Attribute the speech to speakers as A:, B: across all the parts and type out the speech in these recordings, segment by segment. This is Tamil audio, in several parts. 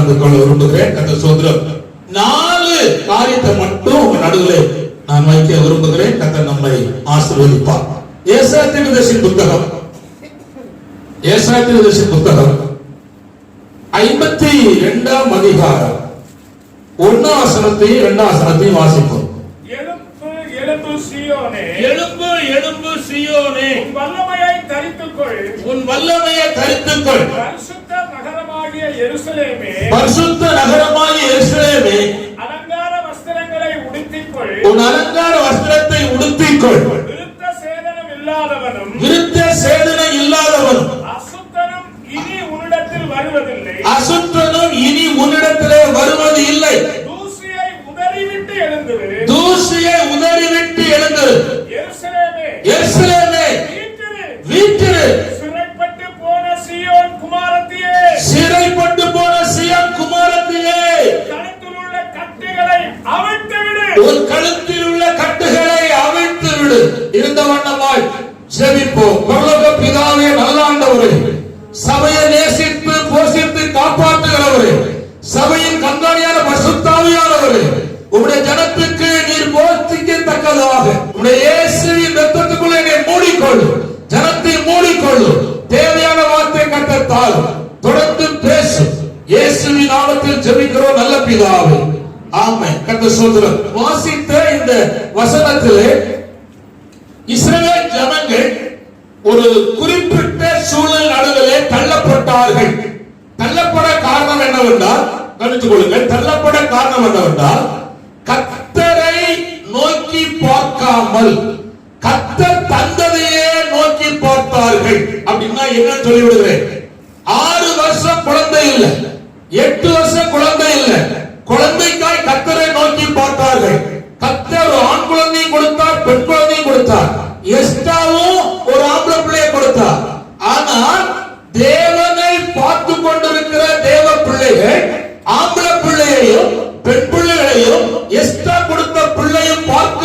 A: கலந்து கொள்ள விரும்புகிறேன். கர்த்தர் ஸ்தோத்திரம். 4 காரியத்தை மட்டும் உங்க நடுவில் நான் வைக்க விரும்புகிறேன். கர்த்தர் நம்மை ஆசீர்வதிப்பார். ஏசாயா தீர்க்கதரிசி புத்தகம் 52ஆம் அதிகாரம் 1ஆம் வசனத்தையும் 2ஆம் வசனத்தையும் வாசிப்போம்.
B: எழும்பு சீயோனே,
A: எழும்பு எழும்பு சீயோனே,
B: உன் வல்லமையை தரித்துக்கொள்,
A: உன் வல்லமையை தரித்துக்கொள்.
B: பரிசுத்த நகரமாகிய எருசலேமே,
A: பரிசுத்த நகரமாகிய எருசலேமே,
B: அலங்கார வஸ்திரங்களை உடுத்திக்கொள்,
A: உன் அலங்கார வஸ்திரத்தை உடுத்திக்கொள்.
B: விருத்த சேதனம் இல்லாதவனும்,
A: விருத்த சேதனம் இல்லாதவனும்,
B: அசுத்தனும் இனி உன்னிடத்தில் வருவதில்லை,
A: அசுத்தனும் இனி உன்னிடத்திலே வருவது இல்லை.
B: தூசியை உதறிவிட்டு எழுந்துவிடு,
A: தூசியை உதறிவிட்டு எழுந்து.
B: எருசலேமே,
A: எருசலேமே, வீற்றிரு.
B: சிறைப்பட்டு போன சீயோன் குமாரத்தியே,
A: சிறைப்பட்டு போன சீயோன் குமாரத்தியே,
B: கழுத்தில் உள்ள கட்டுகளை அவிழ்த்து விடு,
A: உன் கழுத்தில் உள்ள கட்டுகளை அவிழ்த்து விடு. இருந்த வண்ணமாய் ஜெபிப்போம். பரலோக பிதாவே, நல்ல ஆண்டவரே, சபையை நேசித்து போஷித்து காப்பாற்றுகிறவரே, சபையின் கண்காணியான பரிசுத்த ஆவியானவரே, உம்முடைய ஜனத்துக்கு நீர் போதிக்கத்தக்கதாக உம்முடைய இயேசுவின் இரத்தத்துக்குள்ளே நீ மூடிக்கொள்ளு, ஜனத்தை மூடிக்கொள்ளு. தேவையான வார்த்தை கட்டத்தால் தொடர்ந்து பேசு. இயேசுவின் நாமத்தில் ஜெபிக்கிறோம் நல்ல பிதாவே, ஆமென். கர்த்தர் ஸ்தோத்திரம். வாசித்த இந்த வசனத்திலே இஸ்ரவேல் ஜனங்கள் ஒரு குறிப்பிட்ட சூழல் நடுவிலே தள்ளப்பட்டார்கள். தள்ளப்பட காரணம் என்னவென்றால், கவனித்துக் கொள்ளுங்கள், தள்ளப்பட காரணம் என்னவென்றால், கர்த்தரை நோக்கி பார்க்காமல் கர்த்தர் தந்ததையே நோக்கி பார்த்தார்கள். அப்படின்னா என்ன சொல்லிவிடுகிறேன், 6 வருஷம் குழந்தை இல்லை, 8 வருஷம் குழந்தை இல்லை, குழந்தைக்காய் கர்த்தரை நோக்கி பார்த்தார்கள். கர்த்தர் ஆண் குழந்தையும் கொடுத்தார், பெண் குழந்தையும் கொடுத்தார், எஸ்டாவும் ஒரு ஆம்பளை பிள்ளையை கொடுத்தார். ஆனால் தேவனை பார்த்து கொண்டிருக்கிற தேவ பிள்ளைகள் ஆம்பளை பிள்ளையையும் பெண் பிள்ளைகளையும் எஸ்டா கொடுத்த பிள்ளையும் பார்க்க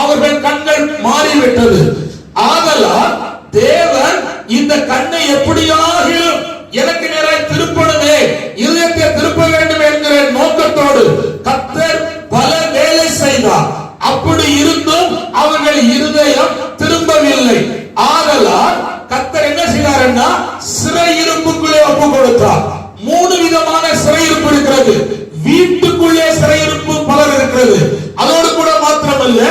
A: அவர்கள் கண்கள் மாறிவிட்டது. ஆதலால் தேவன் இந்த கண்ணை எப்படியாகிலும் எனக்கு நேராய் திருப்பணுமே, இதயத்தை திருப்ப வேண்டும் என்கிற நோக்கத்தோடு கர்த்தர் பல வேலை செய்தார். அப்படி இருந்தும் அவர்கள் இருதயம் திரும்பவில்லை. ஆதலால் கர்த்தர் என்ன செய்தார்னா, சிறையிருப்புக்குள்ளே ஒப்பு கொடுத்தார். 3 விதமான சிறையிருப்பு இருக்கிறது. வீட்டுக்குள்ளே சிறையிருப்பு பலர் இருக்கிறது. அதோடு கூட மாத்திரமல்ல,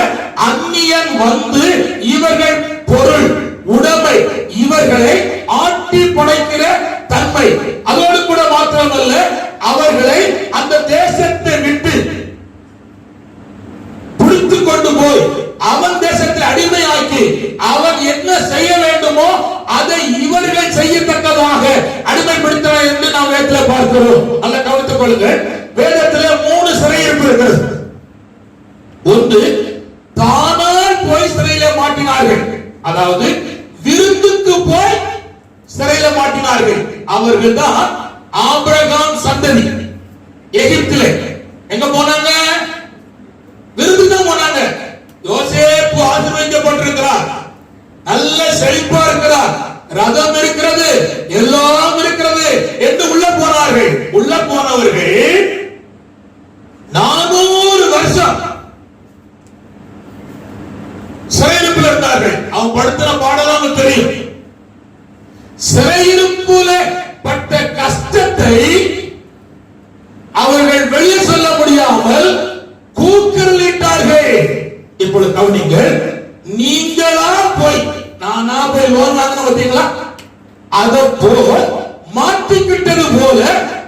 A: அந்நியன் வந்து இவர்கள் பொருள் உடைமை இவர்களை ஆட்டி படைக்கிற தன்மை. அதோடு கூட மாத்திரமல்ல, அவர்களை அந்த தேசத்தை விட்டு பிடித்து கொண்டு போய் அவன் தேசத்தில் அடிமையாக்கி அவன் என்ன செய்ய வேண்டுமோ அதை இவர்கள் செய்யத்தக்கதாக அடிமைப்படுத்தினார் என்று நாம் வேதத்தில் பார்க்கிறோம். அல்ல, கவனித்துக் கொள்ளுங்கள். வேதத்தில் 3 சிறையிருப்பு இருக்கிறது. ஒன்று, தானால் போய் சிறையில மாட்டினார்கள், அதாவது விருந்துக்கு போய் சிறையில மாட்டினார்கள். அவர்கள் தான் ஆபிரகாம் சந்ததி. எகிப்திலே எங்க போனாங்க? விருந்து தான் போனாங்க. யோசேப்பு ஆசீர்வதிக்கப்பட்டிருக்கிறார், நல்ல செழிப்பா இருக்கிறார், ரதம் இருக்கிறது, எல்லாம் இருக்கிறது என்று உள்ள போனார்கள். உள்ள போனவர்கள் 400 வருஷம் சிறையிருப்பில் இருந்தார்கள். அவன் படுத்தின பாடலாம் தெரியும். சிறையிருப்புல பட்ட கஷ்டத்தை அவர்கள் வெளியே சொல்ல முடியாமல் கூக்குரலிட்டார்கள். இப்பொழுது கவனிங்கள், நீங்களா போய் நானா போய் லோன் வாங்கின பார்த்தீங்களா, அத போல் மாட்டிக்கிட்டது போல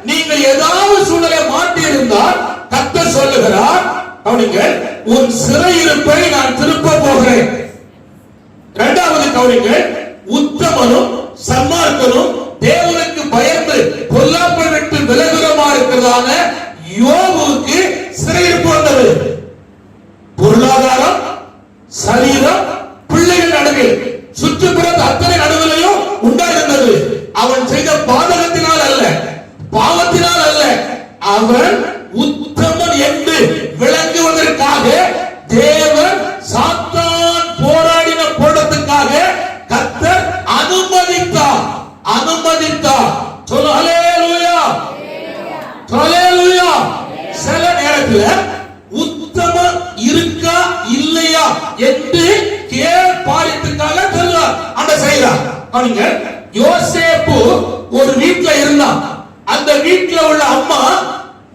A: நீங்கள் ஏதாவது சூழலை மாட்டி இருந்தால் கர்த்தர் சொல்லுகிறார், கவனிங்கள், உன் சிறையிருப்பை நான் திருப்ப போகிறேன். இரண்டாவது கவனிங்கள், உத்தமனும் சன்மார்க்கனும் தேவனுக்கு பயந்து பொல்லாப்பை விட்டு விலகுறமா இருக்கிறதான யோபுவுக்கு சிறையிருப்பு வந்தது. பொருளாதாரம், சரீரம், பிள்ளைகள் நடுவில் சுற்றுப்புறத்து அத்தனை நடுவிலையும் உண்டாயிருந்தது. அவன் செய்த பாதகத்தினால் அல்ல, பாவத்தினால் அல்ல, அவன் உத்தமன் என்று விளங்குவதற்காக தேவன் சாத்தான் போராடின போராட்டத்துக்காக கர்த்தர் அனுமதித்தார். சொல்ல ஹல்லேலூயா, சொல்ல அவனுங்க யோசேப்பு ஒரு வீட்ல இருந்தான். அந்த வீட்ல உள்ள அம்மா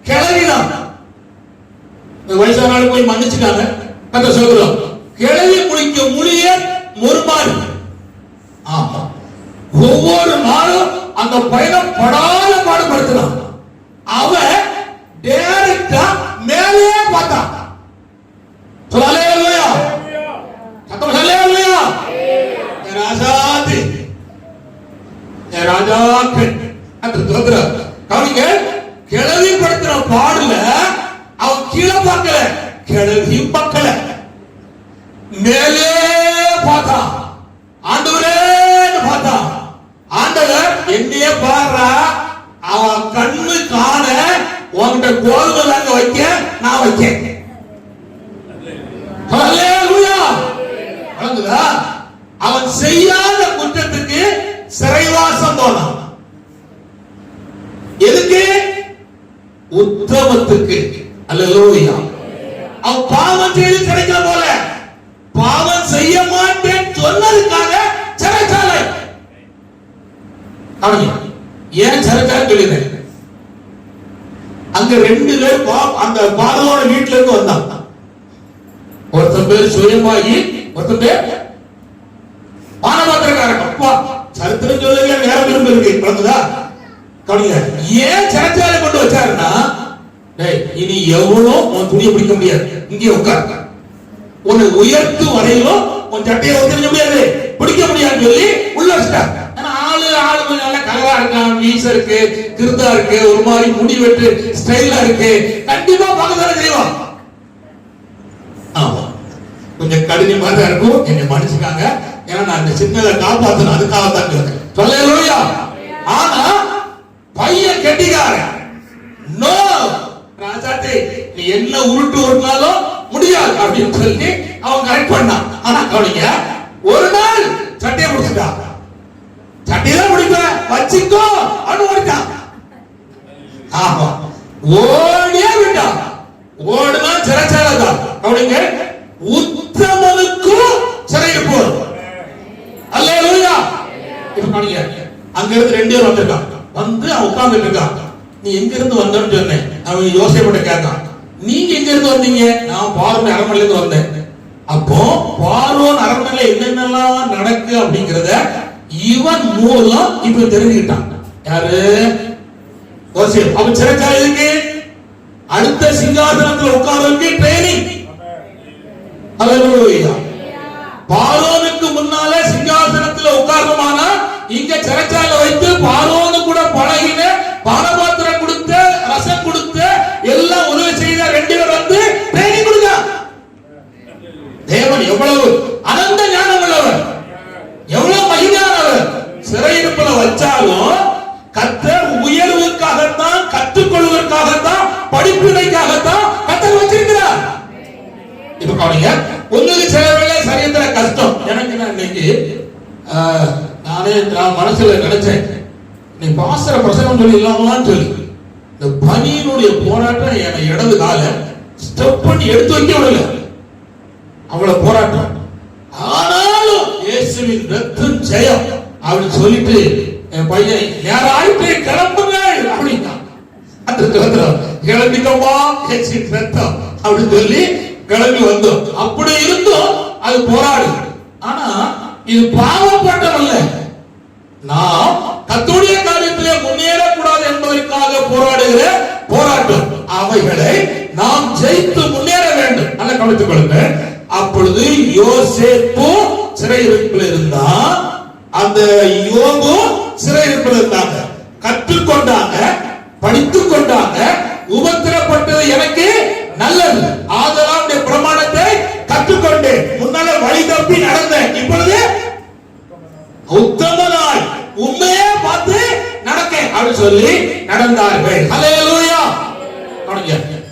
A: கிளவிதான். வயசான ஆளு போய் மன்னிச்சுட்டாங்க. கத்த சொல்றோம், கிளவி குளிக்க முழிய முறுமாறு. ஆமா, ஒவ்வொரு நாளும் அந்த பயணம் படாத பாடுபடுத்தினான். அவன் டைரக்டா மேலே பார்த்தான். ஹல்லேலூயா, சத்தம் ஹல்லேலூயா. ராஜாதி ராஜாக்கள் அந்த தோத்ர கவனிங்க, கிளவி படுத்துற பாடல அவன் கீழே பார்க்கல, கிளவி பார்க்கல, மேலே பார்த்தான். ஆண்டவரேன்னு பார்த்தான். ஆண்டவர் என்னையே பாடுறா, அவன் கண்ணு காண உன்கிட்ட கோதுமை தாங்க வைக்க நான் வைக்க. ஹல்லேலூயா. அவன் செய்யாத குற்றத்துக்கு சிறைவாசம் போனான். எதுக்கு? உத்தமத்துக்கு. அல்லேலூயா. அவன் பாவம் செய்து கிடைக்கல போல, பாவம் செய்ய மாட்டேன் சொன்னதுக்காக சிறைச்சாலை. ஏன் சிறைச்சாலை சொல்லிடுறேன்? அங்க 2 பேர் அந்த பார்வோன வீட்டுல இருந்து வந்தாங்க. ஒருத்தன் பேர் சுயமாகி, ஒருத்தன் பேர் பானபாத்திரக்காரன். அப்பா சரித்திரம் சொல்லுங்க, நேரம் இருக்கு. கவனிங்க, ஏன் சிறைச்சாலை கொண்டு வச்சாருன்னா, இனி எவ்வளோ உன் துணியை பிடிக்க முடியாது, இங்கே உட்கார், உன்னை உயர்த்து வரையிலும் உன் சட்டையை ஒத்துக்க முடியாது, பிடிக்க முடியாது சொல்லி உள்ள வச்சிட்டாங்க. ஆளு நல்ல கலரா இருக்கான், மீச இருக்கு, கிருதா இருக்கு, ஒரு மாதிரி முடி வெட்டு ஸ்டைலா இருக்கு, கண்டிப்பா பக்கத்தான செய்வான். ஆமா, கொஞ்சம் கடினமா தான் இருக்கும், என்னை மன்னிச்சுக்காங்க, ஏன்னா நான் இந்த சின்னதை காப்பாத்தணும், அதுக்காக தான் சொல்லுயா. ஆனா பையன் கெட்டிக்காரன், நோ ராஜாத்தே நீ என்ன உருட்டு ஓட்டினாலும் முடியாது அப்படின்னு சொல்லி அவன் கரெக்ட் பண்ணான். ஆனா கவனிங்க, ஒரு நாள் சட்டையை முடிச்சுட்டான். சட்டையெல்லாம் முடிப்ப வச்சுக்கோ அப்படின்னு ஓடிட்டான். ஆமா, ஓடியே விட்டான். ஓடுனா சிறைச்சாலை தான். கவனிங்க, உத்தமனுக்கும் சிறையில் போறோம். அல்லேலூயா. இப்ப கவனிங்க, அங்க இருந்து 2 பேர் வந்திருக்கான். வந்து அவன் உட்கார்ந்துட்டு இருக்கான். நீ எங்க இருந்து வந்தன்னு சொன்னேன். அவன் யோசேப்பிட்ட கேட்கான், நீங்க எங்க இருந்து வந்தீங்க? நான் பார்வோன் அரண்மனையில இருந்து வந்தேன். அப்போ பார்வோன் அரண்மனையில என்னென்னலாம் நடக்கு அப்படிங்கறத இவன் மூலம் இப்ப தெரிஞ்சுக்கிட்டான். யாரு? யோசேப். அவன் சிறைச்சாலை இருக்கு, அடுத்த சிங்காசனத்துல உட்கார்றதுக்கு ட்ரைனிங். அல்லேலூயா. பார்வோனுக்கு முன்னால சிங்காசனத்துல உட்கார்றமானா, இங்க சிறைச்சாலை வைத்து பார்வோனு கூட பழகின, பானபாத்திரம் கொடுத்த, ரசம் கொடுத்த, எல்லாம் உதவி செய்த 2 பேர் வந்து ட்ரைனிங் கொடுங்க. தேவன் எவ்வளவு அனந்த ஞானம் உள்ளவர், எவ்வளவு மகிமையானவர். சிறையிருப்புல வச்சாலும் கர்த்தர் உயர்வுக்காகத்தான், கற்றுக்கொள்வதற்காகத்தான், படிப்பினைக்காகத்தான் கர்த்தர் வச்சிருக்கிறார். இப்ப கவனிங்க, உங்களுக்கு சில வேளை சரியத்துல கஷ்டம். எனக்கு நான் இன்னைக்கு நான் மனசுல நினைச்சேன், நீ பாசர பிரசங்கம் சொல்லி இல்லாமலான்னு சொல்லி, இந்த பனியினுடைய போராட்டம் என இடது கால ஸ்டெப் பண்ணி எடுத்து வைக்க விடல, அவ்வளவு போராட்டம். ஆனாலும் இயேசுவின் ரத்தம் ஜெயம் அப்படின்னு சொல்லிட்டு என் பையன் நேரம் ஆயிட்டு கிளம்புங்க அப்படின்னா, கிளம்பிக்கோமா இயேசுவின் ரத்தம் அப்படின்னு சொல்லி கிளம்பி வந்தோம். அப்படி இருந்தும் அது போராடு. ஆனா இது பாவப்பட்டம் அல்ல, நாம் கர்த்தருடைய காரியத்திலே முன்னேறக்கூடாது என்பதற்காக போராடுகிற போராட்டம். அவைகளை நாம் ஜெயித்து முன்னேற வேண்டும். நல்ல கவனித்துக் கொள்ளுங்க. அப்பொழுது யோசேப்பு சிறையிருப்பில் இருந்தான், அந்த யோபு சிறையிருப்பில் இருந்தாங்க. கற்றுக்கொண்டாங்க, படித்துக் கொண்டாங்க. உபத்திரப்பட்டது எனக்கு நல்லது, ஆதலாவுடைய பிரமாணத்தை கற்றுக்கொண்டு முன்னால வழி தப்பி நடந்தேன், இப்பொழுது உத்தமனாய் உண்மையே பார்த்து நடக்க அப்படின்னு சொல்லி நடந்தார்கள். ஹல்லேலூயா.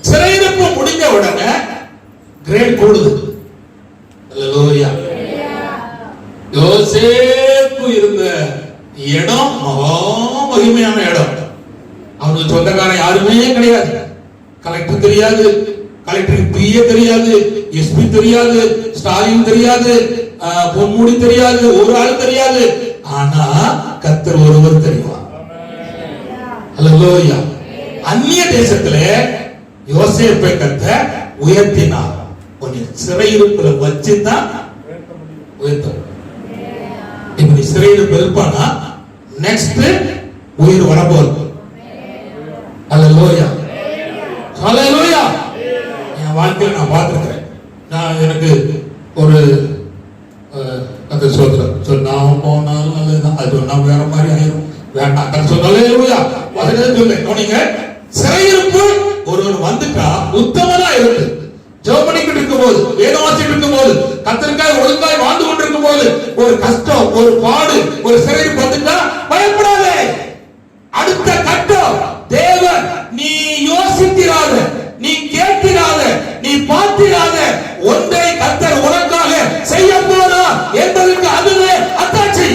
A: சிறையிருப்பு முடிஞ்ச உடனே கிரேட் கூடுது. ஹல்லேலூயா. யோசேப்பு இருந்த இடம் மகா மகிமையான இடம். அவனுக்கு சொந்தக்காரன் யாருமே கிடையாது. கலெக்டர் தெரியாது, கலெக்டருக்கு பிஏ தெரியாது, எஸ்பி தெரியாது, ஸ்டாலின் தெரியாது, பொன்முடி தெரியாது, ஒரு ஆள் தெரியாது. ஆனா கர்த்தர் ஒருவர் தெரிவார். அல்லேலூயா. அந்நிய தேசத்துல யோசேப்பை கர்த்தர் உயர்த்தினார். உன்னை சிறையிருப்புல வச்சுதான் உயர்த்த. இப்ப நீ சிறையிருப்பு இருப்பானா நெக்ஸ்ட் உயிர் வரப்போகுது. அல்லேலூயா. அல்லேலூயா. என் வாழ்க்கையில் நான் பார்த்திருக்கிறேன். நான் எனக்கு ஒரு அந்த சோதரம் சொன்னா போனாலும் நல்லதுதான், அது சொன்னா வேற மாதிரி ஆயிரும், வேண்டாம் கதை சொன்னாலே சொல்லுங்க. சிறையிருப்பு ஒருவர் வந்துட்டா உத்தமனா இருந்து ஜெபம் பண்ணிக்கிட்டு இருக்கும் போது, வேதம் வாசிட்டு இருக்கும் போது, கர்த்தருக்காய் ஒழுங்காய் வாழ்ந்து கொண்டிருக்கும் போது ஒரு கஷ்டம், ஒரு பாடு, ஒரு சிறையிருப்பு வந்துட்டா பயப்படாதே. அடுத்த கட்டம் தேவன், நீ யோசித்திராத, நீ கேட்கிறாத, நீ பார்த்திராத ஒன்றை கர்த்தர் உனக்காக செய்ய போனா என்பதற்கு அதுவே அத்தாட்சி.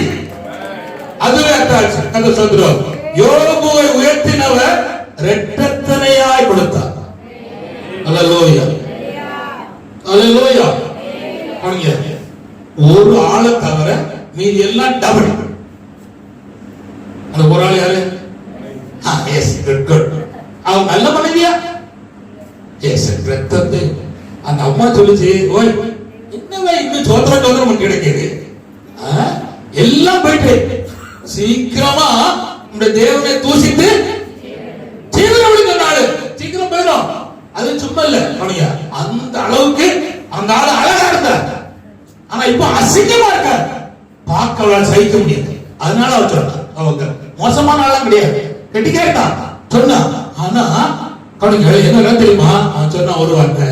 A: அதுவே அத்தாட்சி. அந்த சொல்றோம், யோபுவை உயர்த்தினவர் இரட்டத்தனையாய் கொடுத்தார். அல்லேலூயா. அல்லேலூயா. ஒரு ஆளை தவிர மீதி எல்லாம் டபுள். அந்த ஒரு ஆள் யாரு? Yes, good good. அவங்க நல்ல மனைவியா? எஸ், ரத்தத்தை. அந்த அம்மா சொல்லுச்சு, ஓய் என்னவே இன்னும் சோதரம் கிடைக்குது, எல்லாம் போயிட்டு சீக்கிரமா இந்த தேவனை தூசித்து சீக்கிரம் நாடு சீக்கிரம் போயிடும். அது சும்மா இல்ல மணியா, அந்த அளவுக்கு அந்த ஆளு அழகா இருந்தார். ஆனா இப்ப அசிங்கமா இருக்கார், பார்க்க சகிக்க முடியாது. அதனால அவர் சொன்னார், அவங்க மோசமான ஆளும் கிடையாது, கெட்டிக்காயிட்டான் சொன்னா. ஆனா கவனிங்க, என்ன தெரியுமா அவன் சொன்ன ஒரு வார்த்தை,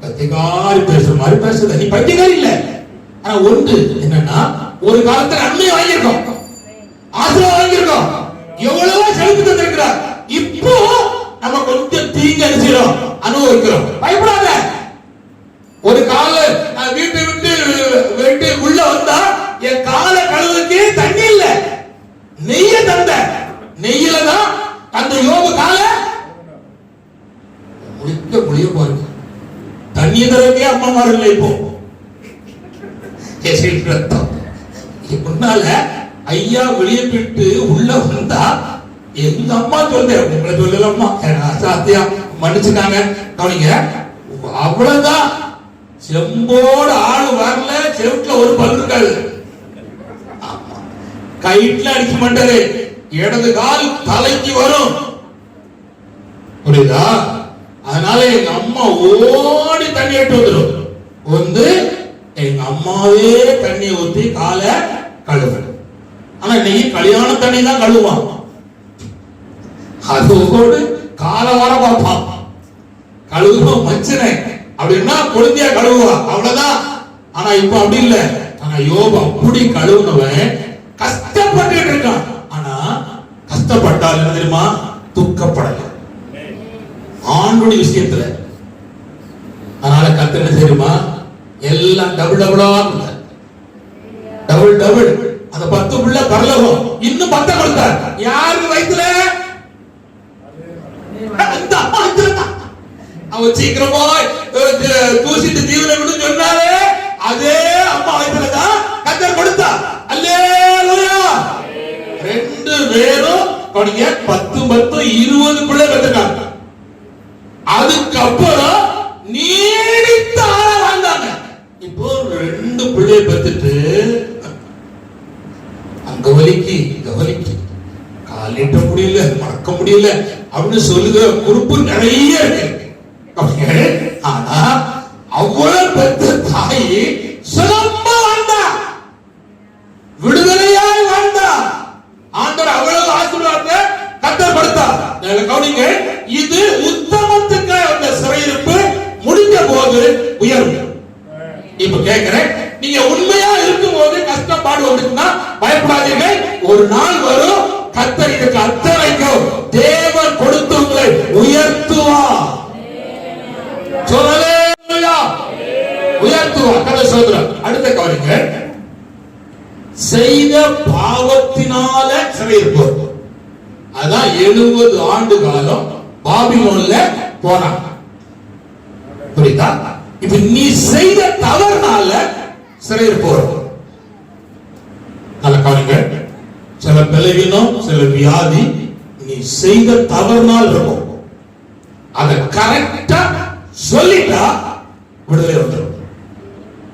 A: பத்திகாரி பேசுற மாதிரி பேசுறது. நீ பத்திகாரி இல்ல, ஆனா ஒன்று என்னன்னா, ஒரு காலத்துல நன்மை வாங்கியிருக்கோம், ஆசீர்வாதம் வாங்கியிருக்கோம், எவ்வளவோ செலுத்தி தந்திருக்கிறார். இப்போ நம்ம கொஞ்சம் தீங்கு அடிச்சிடும், அனுபவிக்கிறோம். பயப்படாத. ஒரு கால நான் வீட்டை விட்டு உள்ள வந்தா என் கால கழுவுக்கு தண்ணி இல்ல, நெய்ய தந்த, நெய்யில தான் அந்த யோபு கால முடிய பாருங்க. தண்ணி தரவே அம்மா மாறல. இப்போ ரத்தம் முன்னால ஐயா வெளியே விட்டு உள்ள வந்தா எங்க அம்மா சொல்றேன், உங்களை சொல்லலாமா சாத்தியா மன்னிச்சுட்டாங்க. கவனிங்க, அவ்வளவுதான். செம்போட ஆளு வரல, செவுட்ல ஒரு பல் இருக்காது, கைட்ல அடிக்க மாட்டாரு, இடது கால் தலைக்கு வரும். புரியுதா? அதனால எங்க அம்மா ஓடி தண்ணி எடுத்து வந்துடும். வந்து எங்க அம்மாவே தண்ணி ஊத்தி காலை கழுவணும். ஆனா இன்னைக்கு கல்யாண தண்ணி தான் கழுவான், அதோடு காலை வர பார்ப்பான். கழுவுமா மச்சினை அப்படின்னா கொழுந்தியா கழுவுவா, அவ்வளவுதான். ஆனா இப்ப அப்படி இல்ல. ஆனா யோபு அப்படி கழுவுனவன் கஷ்டப்பட்டு இருக்கான். ஆனா கஷ்டப்பட்டால் என்ன தெரியுமா? துக்கப்படல ஆண்டுடைய விஷயத்துல. அதனால கர்த்தர் என்ன தெரியுமா? எல்லாம் டபுள் டபுளா டபுள் டபுள். அந்த 10 புள்ள பரலோகம், இன்னும் 10 கொடுத்தார். யாருக்கு வயித்துல? அந்த அம்மா வயித்துல. அவ சீக்கிரமா தூசிட்டு தீவிர விடு சொன்னாலே அதே அம்மா வயித்துல தான் கர்த்தர் கொடுத்தார். அல்லேலூயா. 2 பேரும் 10 20 பிள்ளை பெற்றாங்க. அதுக்கப்புறம் நீடித்த ஆள வாழ்ந்தாங்க. இப்போ 2 பிள்ளையை பெற்றுட்டு அங்க வலிக்கு காலிட்ட முடியல, மறக்க முடியல அப்படின்னு சொல்லுகிற குறிப்பு நிறைய இருக்கு. ஆனா அவ்வளவு பெற்ற தாய் சுலமா வாழ்ந்தா, விடுதலையாய் வாழ்ந்தா. ஆண்டவர் அவ்வளவு ஆசீர்வாதத்தை கர்த்தர் கொடுத்தார். கவனிங்க, இது உத்தமத்துக்கு அந்த சிறையிருப்பு முடிஞ்ச போது உயர்வு. இப்ப கேட்கிறேன், நீங்க உண்மையா இருக்கும் போது கஷ்டப்பாடு வந்துச்சுன்னா பயப்படாதீர்கள். ஒரு நாள் வரும், கர்த்தர் இதுக்கு அர்த்தம் வைக்கும், தேவன் கொடுத்து உங்களை உயர்த்துவார். உயர்த்துவார். கதை சொல்றேன். அடுத்த கவனிங்க, செய்த பாவத்தினால சிறையிருப்பு. அதான் 70 ஆண்டு காலம் பாபிலோன்ல போனாங்க. புரியுதா? இப்ப நீ செய்த தவறுனால சிறையிருப்பு. நல்ல கவனிங்க. சில பலவீனம், சில வியாதி நீ செய்த தவறுனால் இருக்கும். அதை கரெக்டா சொல்லிட்டா விடுதலை வந்துடும்.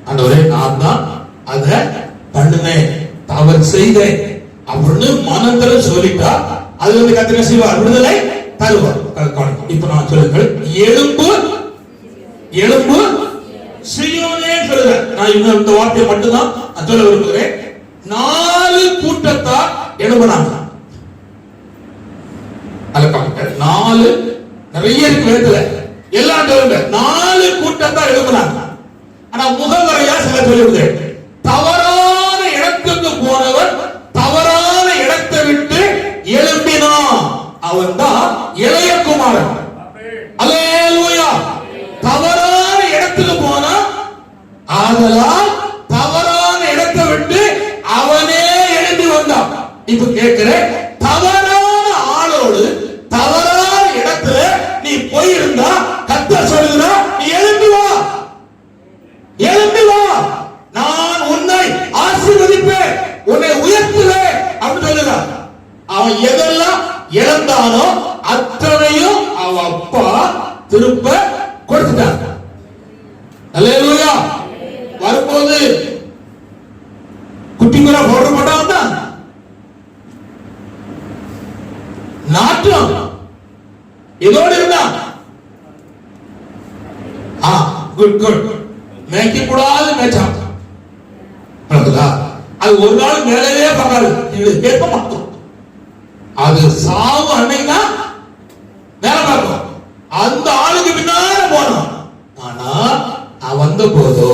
A: ஆண்டவரே, நான் தான் அதை பண்ணினேன், தவறு செய்தேன் அப்படின்னு மனதில சொல்லிட்டா அது வந்து கர்த்தர் செய்வார், விடுதலை தருவார். இப்ப நான் சொல்லுங்கள், எலும்பு எலும்பு சீயோனே சொல்லுறேன். நான் இந்த வார்த்தையை மட்டும்தான் நான் சொல்ல விரும்புகிறேன். 4 கூட்டத்தார் எழுப்பினாங்க. 4 நிறைய இருக்கு வேதத்துல, எல்லாம் சொல்லுங்க. 4 கூட்டத்தார் எழுப்பினாங்க. ஆனா முகவரையா சில சொல்லிவிடுது. தவறான இடத்துக்கு போனவர் தவறான இடத்தை விட்டு எழுப்பினான். அவன் தான் இளைய குமாரன். அல்லேலூயா. தவறான இடத்துக்கு போனா, ஆதலால் தவறான இடத்தை விட்டு அவனே எழுப்பி வந்தான். இப்ப கேட்கிறேன், தவறான ஆளோடு தவறான இடத்துல நீ போயிருந்தா கர்த்தர் சொல்லுகிறா, நீ எழுப்பி வா, எழுப்பி வா, நான் உன்னை ஆசீர்வதிப்பேன், உன்னை உயர்த்துவேன் அப்படின்னு சொல்லுகிறார். அவன் எதெல்லாம் இழந்தானோ அத்தனையும் அவன் அப்பா திரும்ப கொடுத்துட்டாங்க. அல்லேலூயா. வரும்போது குட்டிக்குள்ள பவுடர் போட்டா நாட்டம் இதோடு இருந்தான். குட் குட் மேய்க்க கூடாது மேய்ச்சான். அது ஒரு நாள் மேலே பார்க்காது, கேட்க மாட்டோம். அது சாவு அன்னைக்கு மேல பார்க்கும். அந்த ஆளுக்கு பின்னால போனான். ஆனா அவன் வந்த போதோ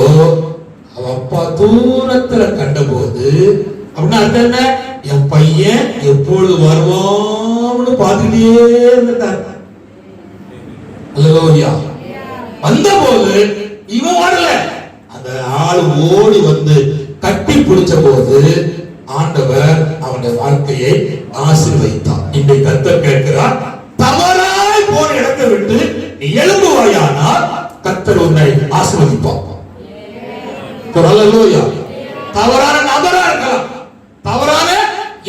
A: அவ அப்பா தூரத்துல கண்ட போது அப்படின்னா அர்த்தம் என்ன? என் பையன் எப்பொழுது வருவான்னு பார்த்துட்டே இருந்தார். அல்லேலூயா. வந்த போது இவன் வரல, அந்த ஆள் ஓடி வந்து கட்டி பிடிச்ச போது ஆண்டவர் அவனுடைய வாழ்க்கையை ஆசீர்வதித்தார். இன்றைக்கு கர்த்தர் கேட்கிறார், தவறாய் போன இடத்தை விட்டு நீ எழும்புவாயானால் கர்த்தர் உன்னை ஆசீர்வதிப்பார். அல்லேலூயா. தவறான நபரா இருக்கலாம், தவறான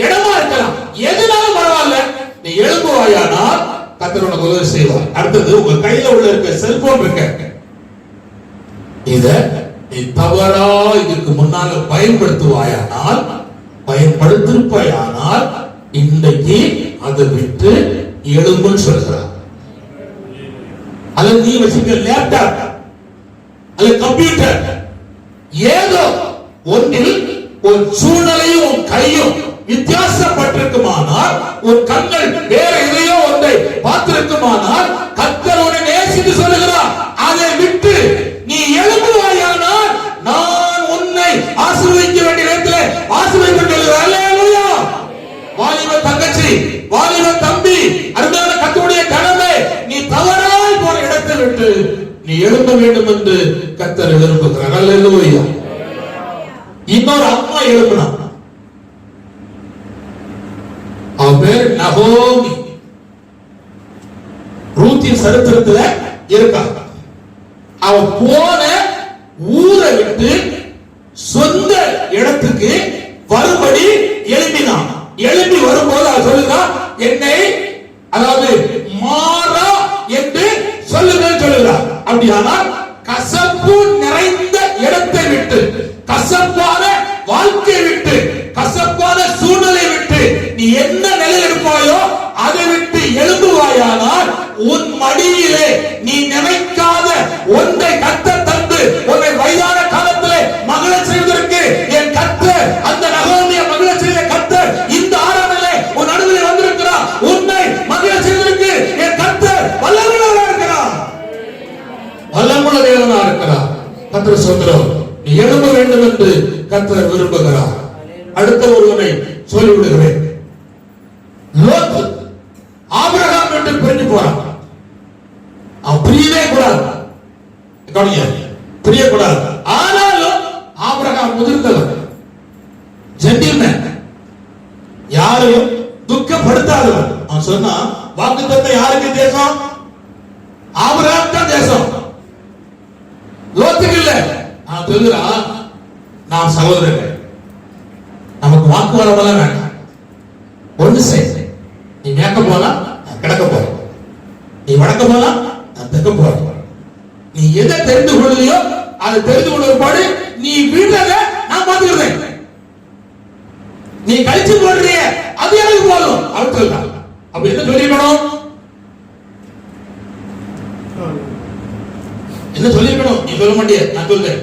A: இடமா இருக்கலாம், எதுனாலும் பரவாயில்ல, நீ எழும்புவாயானால் கர்த்தர் உனக்கு உதவி செய்வார். அடுத்தது, உங்க கையில உள்ள இருக்க செல்போன் இருக்க, இத நீ தவறா இதுக்கு முன்னால பயன்படுத்துவாயானால், பயன்படுத்திருப்பாயானால் இன்றைக்கு அதை விட்டு எழும்புன்னு சொல்கிறார். அல்லது நீ வச்சுக்க லேப்டாப் அல்லது கம்ப்யூட்டர், ஏதோ ஒன்றில் ஒரு சூழ்நிலையும் உன் கையும் வித்தியாசப்பட்டிருக்குமானால், உன் கண்கள் வேற எதையோ ஒன்றை பார்த்திருக்குமானால், கர்த்தர் உன்னை நேசித்து சொல்லுகிறார், அதை விட்டு நீ எழும்புவாயானால் நான் உன்னை ஆசீர்வதிக்க வேண்டிய இடத்திலே ஆசீர்வதிக்க சொல்லுகிறார். அல்லேலூயா. வாலிப தங்கச்சி, வாலிப தம்பி, அருமையான கர்த்தருடைய கடமை, நீ தவறாய் போன இடத்தை விட்டு நீ எழும்ப வேண்டும் என்று கர்த்தர் விரும்புகிறார். அல்லேலூயா. இன்னொரு அம்மா எழுப்பினான். அவ பேர் நகோமி. ரூத்தின் சரித்திரத்துல இருக்கா. அவ போன ஊரை விட்டு சொந்த இடத்துக்கு வரும்படி எழுப்பினான். எழுப்பி வரும்போது அவ சொல்லுறா, என்னை அதாவது மாறா என்று சொல்லுங்கள் சொல்லுகிறார். அப்படியானால் கசப்பு நிறைந்த இடத்தை விட்டு, கசப்பான வாழ்க்கை விட்டு, கசப்பான சூழ்நிலை விட்டு நீ என்ன நிலையில் இருப்பாயோ அதை விட்டு எழும்புவாயானால் உன் மடியிலே நீ நினைக்காத ஒன்றை கர்த்தர் தந்து உன்னை வயதான காலத்திலே மகள செய்வதற்கு என் கர்த்தர், அந்த நகோமியை மகள செய்த கர்த்தர் இந்த ஆராதனையிலே உன் நடுவில் வந்திருக்கிறார். உன்னை மகள செய்வதற்கு என் கர்த்தர் வல்லமையுள்ளவராக இருக்கிறார், வல்லமுள்ள தேவனாக இருக்கிறார். கர்த்தர் சொல்கிறார், நீ எழும்ப வேண்டும் என்று கர்த்தர் விரும்புகிறார். அடுத்த ஒருவனை சொல்லிவிடுகிறேன். லோத்து ஆபிரகாம் விட்டு பிரிஞ்சு போறான். அவன் பிரியவே கூடாது, பிரியக்கூடாது. ஆனாலும் ஆபிரகாம் முதிர்ந்தவர், ஜென்டில்மேன், யாரையும் துக்கப்படுத்தாதவர். அவன் சொன்னா, வாக்குத்தத்தம் யாருக்கு தேசம்? ஆபிரகாம் தான் தேசம், லோத்துக்கு இல்ல. நான் சொல்கிறான், நாம் சகோதரர்கள், நமக்கு வாக்குவாதம் எல்லாம் வேண்டாம். ஒண்ணு செய். நீ மேற்க போனா நான் கிழக்க போறேன், நீ வடக்க போனா நான் தெற்க போறேன். நீ எதை தெரிந்து கொள்ளையோ அதை தெரிந்து கொள்வதற்பாடு நீ வீடுறத நான் பார்த்துக்கிறேன். நீ கழிச்சு போடுறிய அது எனக்கு போதும். அவுட்தான். அப்ப என்ன சொல்லிருக்கணும்? என்ன சொல்லிருக்கணும்? நீ சொல்ல மாட்டிய, நான் சொல்றேன்.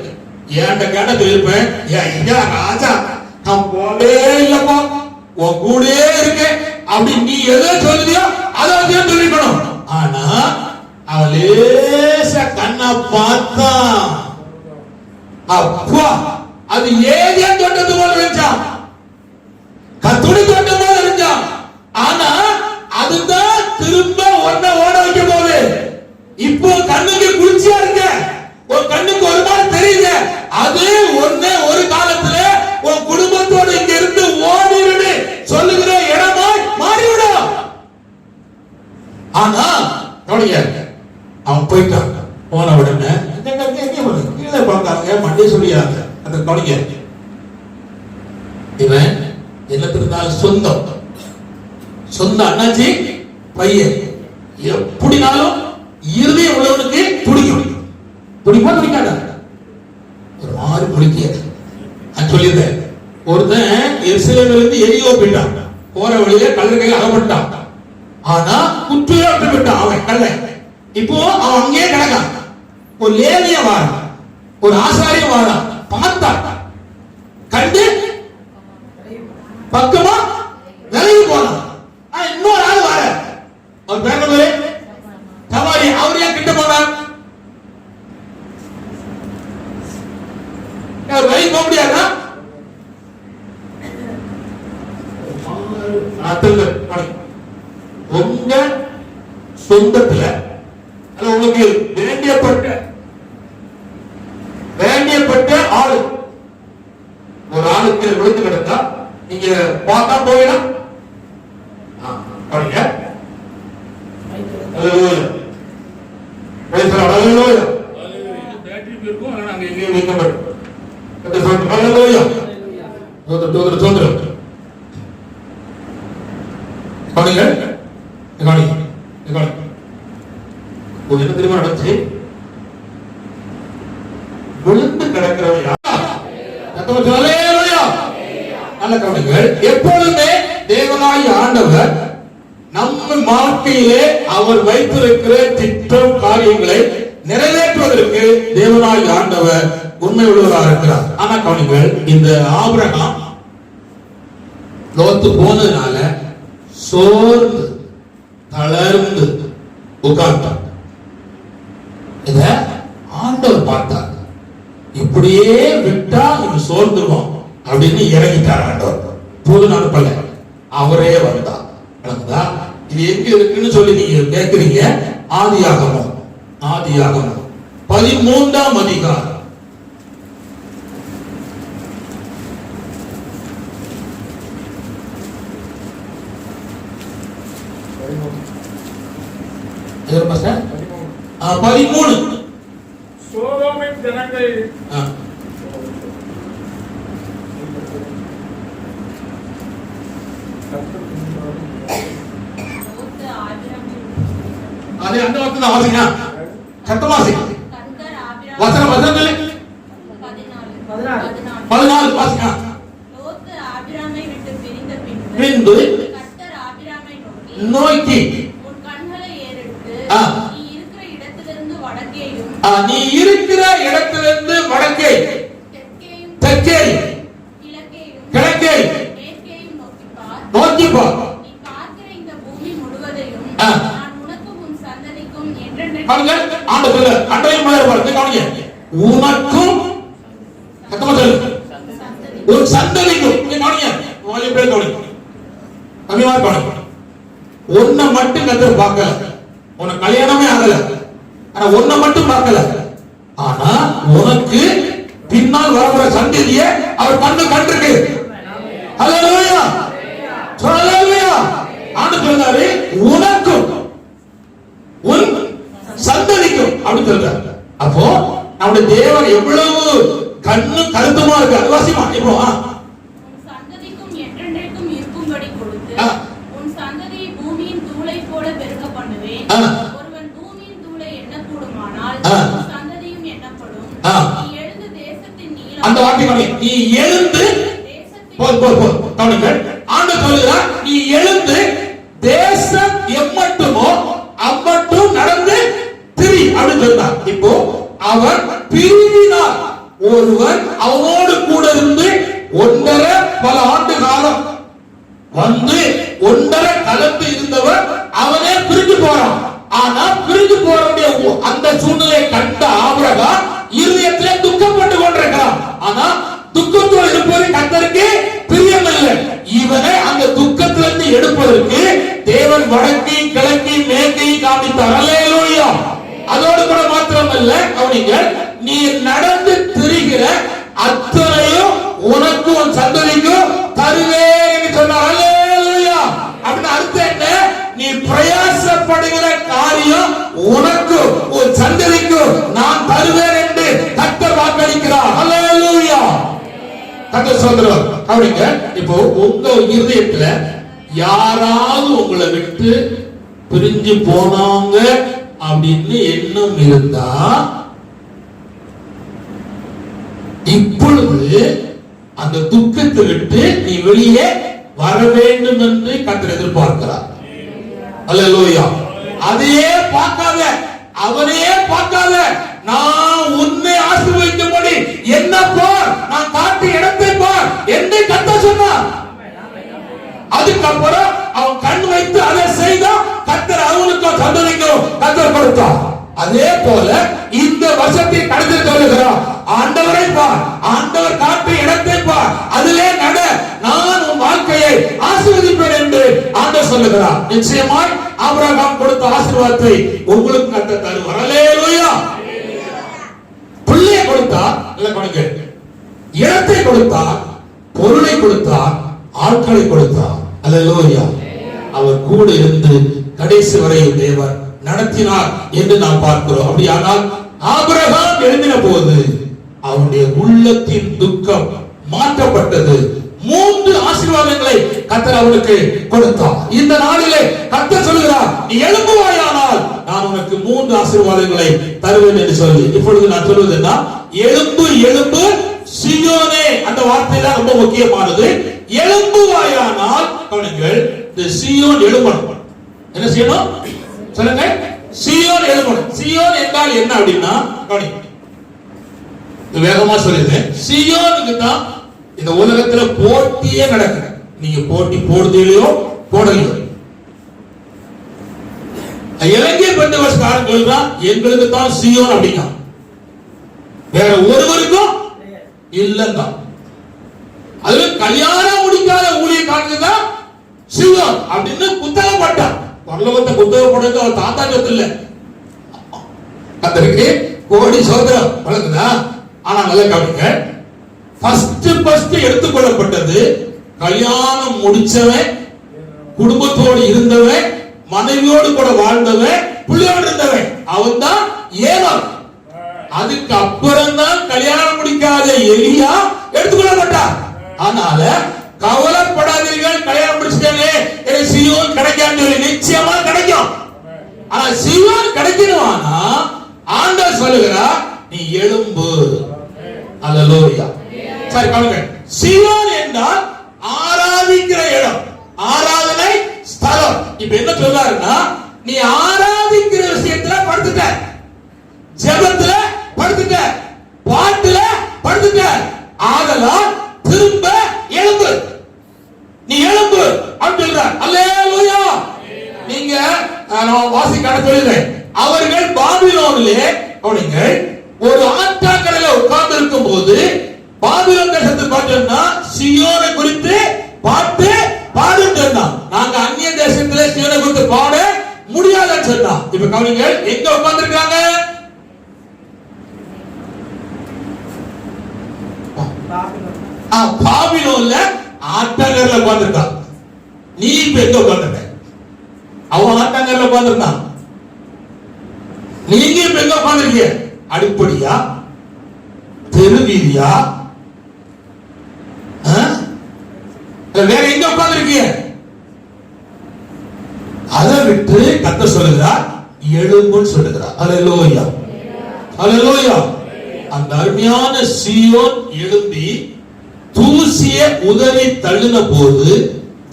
A: ஏன்ட கேட்ட சொல்லிருப்பேன், ஐயா ராஜா நான் போவே இல்லப்பா, உன் கூடயே இருக்கேன் அப்படி நீ எதை சொல்லுதியோ அதை வச்சு சொல்லிருக்கணும். ஆனா அவன் லேசா கண்ணா பார்த்தான், அப்பா அது ஏதே தொட்டது போல இருந்துச்சான், கத்துடி தொட்ட போல இருந்துச்சான். ஆனா அதுதான் திரும்ப ஒன்ன ஓட வைக்க போகுது. இப்போ கண்ணுக்கு குளிர்ச்சியா இருக்க, உன் கண்ணுக்கு ஒரு மாதிரி தெரியுது, அது ஒண்ணே ஒரு காலத்துல உன் குடும்பத்தோட இங்க இருந்து ஓடிடு சொல்லுகிற இடமாய் மாறிவிடும். ஆனா கவனிங்க, அவன் போயிட்டான். போன உடனே கீழே பார்த்தாங்க, மண்டே சொல்லியாங்க. அந்த கவனிங்க, இவன் என்ன இருந்தாலும் சொந்தம் சொந்த அண்ணாச்சி பையன், எப்படினாலும் இருதயம் உள்ளவனுக்கு துடிக்கும். துடிப்பா துடிக்காத ஒரு மாதிரி துடிக்க. நான் சொல்லியிருந்தேன், ஒருத்தன் எருசலேமிலிருந்து இருந்து எரியோ போயிட்டான், போற வழியில கல்லர் கையில் அகப்பட்டான். ஆனா குற்றையா விட்டு விட்டான் அவன் கல்ல. இப்போ அவன் அங்கேயே கிடக்கான். ஒரு லேவிய வாரான், ஒரு ஆசாரியம் வாரான், பார்த்தான், கண்டு பக்கமா விலகி போனான். இன்னொரு ஆள் வர, அவர் பேர் தவாரி, அவர் ஏன் கிட்ட போனார்? வழி போக முடியாதா? உங்க சொந்தத்துல உங்களுக்கு வேண்டியப்பட்ட ஆளு ஒரு ஆளுக்கு விழுந்து கிடந்தா நீங்க பார்த்தா போயிடும். என்ன தெரியுமா நடந்துச்சு? விழுந்து கிடக்கிறவன் எப்பொழுதுமே தேவனாய் ஆண்டவர் நம்ம வாழ்க்கையிலே அவர் வைத்திருக்கிற திட்டம் காரியங்களை நிறைவேற்றுவதற்கு தேவனாய் ஆண்டவர் உண்மை உள்ளவராக இருக்கிறார். ஆனா கவனிங்கள், இந்த ஆபிரகாம் லோத்து போனதுனால சோர்ந்து தளர்ந்து உட்கார்ந்தார். இத ஆண்டவர் பார்த்தார், இப்படியே விட்டா இவன் சோர்ந்துருவான் அப்படின்னு இறங்கிட்டார் ஆண்டவர். போது அனுப்பல, அவரே வந்தார். இது எங்க இருக்குன்னு சொல்லி நீங்க கேட்கிறீங்க. ஆதியாகமம் 13ஆம் அதிகாரம். பதிமூணு.
B: சோதோமின் ஜனங்கள்
A: அதே அந்த வசனம் வாசிங்க, சத்தமா வாசிங்க. வசனம் 14 வாசிங்க.
C: லோத்து ஆபிரகாமை விட்டு பிரிந்த
A: பின்பு
C: கர்த்தர் ஆபிரகாமை
A: நோக்கி
C: உன் கண்களை ஏறெடுத்து நீ இருக்கிற இடத்திலிருந்து வடக்கே தெற்கேயும் கிழக்கேயும் மேற்கேயும் நோக்கி பார். நீ பார்க்கிற இந்த பூமி முழுவதையும் நான் உனக்கும் உன் சந்ததிக்கும் என்றென்றைக்கும்
A: ஆண்டவர் அன்றைய மலர் பார்த்து கவனிங்க, உனக்கும் ஒரு சந்ததிக்கும் ஒன்ன மட்டும் கத்தர் பார்க்கல, உனக்கு கல்யாணமே ஆகல, ஆனா ஒன்ன மட்டும் பார்க்கல. ஆனா உனக்கு பின்னால் வரப்போற சந்ததியை அவர் கண்டிருக்கு. ஹல்லேலூயா, ஹல்லேலூயா. ஆண்டவர் சொல்றாரு, உனக்கும் உன் சந்ததிக்கும் அப்படி சொல்றாரு. அப்போ நம்முடைய தேவன் எவ்வளவு கண்ணு கருத்துமா இருக்கு. அது வாசிமா இப்போ நீ எழுந்து கவனிங்கள். ஆண்டவர் சொல்லுகிறார், நீ எழுந்து தேசம் எம்மட்டுமோ அம்மட்டும் நடந்து திரி அப்படின்னு சொன்னார். இப்போ அவன் பிரிவினார். ஒருவன் அவனோடு கூட இருந்து 1.5 பல ஆண்டு காலம் வந்து 1.5 கலந்து இருந்தவர் அவனே பிரிஞ்சு போறான். ஆனா பிரிஞ்சு போறவனுடைய அந்த சூழ்நிலையை கண்ட ஆபிரகாம் இருதயத்திலே துக்கப்பட்டு கொண்டிருக்கிறான். ஆனா துக்கத்தோடு இருப்பது கர்த்தருக்கு பிரியமில்லை. இவனை அந்த துக்கத்திலிருந்து எடுப்பதற்கு தேவன் வடக்கை கிழக்கை மேற்கை காமித்தார். அல்லேலூயா. அதோடு கூட மாத்திரமல்ல, கவனிங்க, நீ நடந்து திரிகிற அத்தனையும் உனக்கு உன் சந்ததிக்கும் தருவேன் என்று சொன்னார். அல்லேலூயா. அப்படின்னு அர்த்தம் என்ன? நீ பிரயாசப்படுகிற காரியம் உனக்கு உன் சந்ததிக்கு நான் தருவேன் என்று கர்த்தர் வாக்களிக்கிறார். அல்லேலூயா. கர்த்தர் சொல்றார். கவனிங்க, இப்போ உங்க இருதயத்துல யாராவது உங்களை விட்டு பிரிஞ்சு போனாங்க அப்படின்னு எண்ணம் இருந்தா இப்பொழுது அந்த துக்கத்தை விட்டு நீ வெளியே வர வேண்டும் என்று கர்த்தர் எதிர்பார்க்கிறார். அல்லேலூயா. அதையே பார்க்காத, அவனையே பார்க்காத, நான் உன்னை ஆசீர்வதிக்கும்படி என்ன பார், நான் காட்டிய இடத்தை பார் என்று கர்த்தர் சொன்னார். அதுக்கப்புறம் அவன் கண் வைத்து அதை செய்தான். கர்த்தர் அவனுக்கும் சந்ததிக்கும் கர்த்தர் கொடுத்தார். அதே போல இந்த வருஷத்தை கடந்து சொல்லுகிறார், ஆண்டவரை பார், ஆண்டவர் காட்டிய இடத்தை பார், அதிலே நட, நான் உன் வாழ்க்கையை ஆசீர்வதிப்பேன் என்று ஆண்டவர் சொல்லுகிறார். நிச்சயமாய் ஆபிரகாம் கொடுத்த ஆசீர்வாதத்தை உங்களுக்கு கர்த்தர் தருவார். அல்லேலூயா. பிள்ளையை கொடுத்தார், இல்ல கவனிங்க, இடத்தை கொடுத்தார், பொருளை கொடுத்தார், ஆட்களை கொடுத்தார். அல்லேலூயா. அவர் கூட இருந்து கடைசி வரை தேவன் நடத்தினார் என்று நாம் பார்க்கிறோம். அப்படியானால் ஆபிரகாம் எழுந்தின போது அவனுடைய உள்ளத்தின் துக்கம் மாற்றப்பட்டது. 3 ஆசீர்வாதங்களை கர்த்தர் அவனுக்கு கொடுத்தார். இந்த நாளிலே கர்த்தர் சொல்கிறார், நீ எழும்புவாயானால் நான் உனக்கு 3 ஆசீர்வாதங்களை தருவேன் என்று சொல்லி. இப்பொழுது நான் சொல்வது என்ன? எழும்பு எழும்பு சீயோனே, அந்த வார்த்தை தான் ரொம்ப முக்கியமானது. எழும்புவாயானால் கவனிங்கள், இந்த சீயோன் எழும்பணும். என்ன செய்யணும் சொல்லுங்க? சீயோன் எழும்பணும். சீயோன் என்றால் என்ன அப்படின்னா, கவனிங்க, வேகமா சொல்லுது, சீயோனுக்கு தான் இந்த உலகத்துல போட்டியே நடக்குது. நீங்க போட்டி போடுதலையோ போடலையோ, இலங்கை பெந்தகோஸ்தேக்காரன் சொல்றான், எங்களுக்கு தான் சீயோன் அப்படின்னா, வேற ஒருவருக்கும் இல்லைதான். அது கல்யாணம் முடிக்காத ஊழியக்காரனுக்கு தான் சீயோன் அப்படின்னு புத்தகப்பட்டான். பரலோகத்தை புத்தகப்படுறது அவர் தாத்தா சொத்து இல்ல. கர்த்தருக்கு கோடி சோதரம் வழங்குதா. ஆனா நல்ல கவனிங்க, ஃபர்ஸ்ட் எடுத்துக்கொள்ளப்பட்டது கல்யாணம் முடிச்சவன், குடும்பத்தோடு இருந்தவன், மனைவியோடு கூட வாழ்ந்தவன், பிள்ளையோடு இருந்தவன், அவன் தான் ஏவாள். அதுக்கு அப்புறம் தான் கல்யாணம் முடிக்காத எலியா எடுத்துக்கொள்ளப்பட்டார். அதனால கவலைப்படாதீர்கள், கல்யாணம் முடிச்சிட்டாங்க, எனக்கு சீயோன் கிடைக்காது. நிச்சயமா கிடைக்கும். ஆனா சீயோன் கிடைக்கணும்னா ஆண்டவர் சொல்லுகிறார், நீ எழும்பு. அல்லேலூயா. சரி கவனிங்க, சீயோன் என்றால் ஆராதிக்கிற இடம், ஆராதனை ஸ்தலம். இப்ப என்ன சொல்றாருன்னா, நீ ஆராதிக்கிற விஷயத்துல படுத்துட்ட, ஜெபத்துல படுத்துட்ட, பாட்டுல படுத்துட்ட, ஆதலால் திரும்ப எழும்பு, நீ எழும்பு அப்படின்னு சொல்றார். அல்லேலூயா. நீங்க நான் வாசிக்க சொல்லுறேன், அவர்கள் பாபிலோனிலே கவனிங்கள் ஒரு ஆற்றங்கரையில உட்கார்ந்து இருக்கும் போது பாபிலோன் தேசத்துக்கு பார்த்தோம்னா சீயோனை குறித்து பாட்டு பாடுன்னு சொன்னான். நாங்க அந்நிய தேசத்திலே சீயோனை குறித்து பாட முடியாதுன்னு சொன்னான். இப்ப கவனிங்கள், எங்க உட்கார்ந்து இருக்காங்க? பாபிலோன்ல ஆற்றங்கரையில உட்கார்ந்துருக்கான். நீ இப்ப எங்க உட்கார்ந்துருக்க? அவன் ஆற்றங்கரையில உட்கார்ந்துருந்தான். நீங்க இப்ப எங்க உட்கார்ந்துருக்கீங்க? அடிப்படியா, தெருவீதியா, வேற எங்க உட்கார்ந்துருக்கீங்க? அதை விட்டு கர்த்தர் சொல்லுகிறார், எழும்புன்னு சொல்லுகிறார். அல்லேலூயா. அல்லேலூயா. அந்த அருமையான சீயோன் எழும்பி தூசிய உதறி தள்ளின போது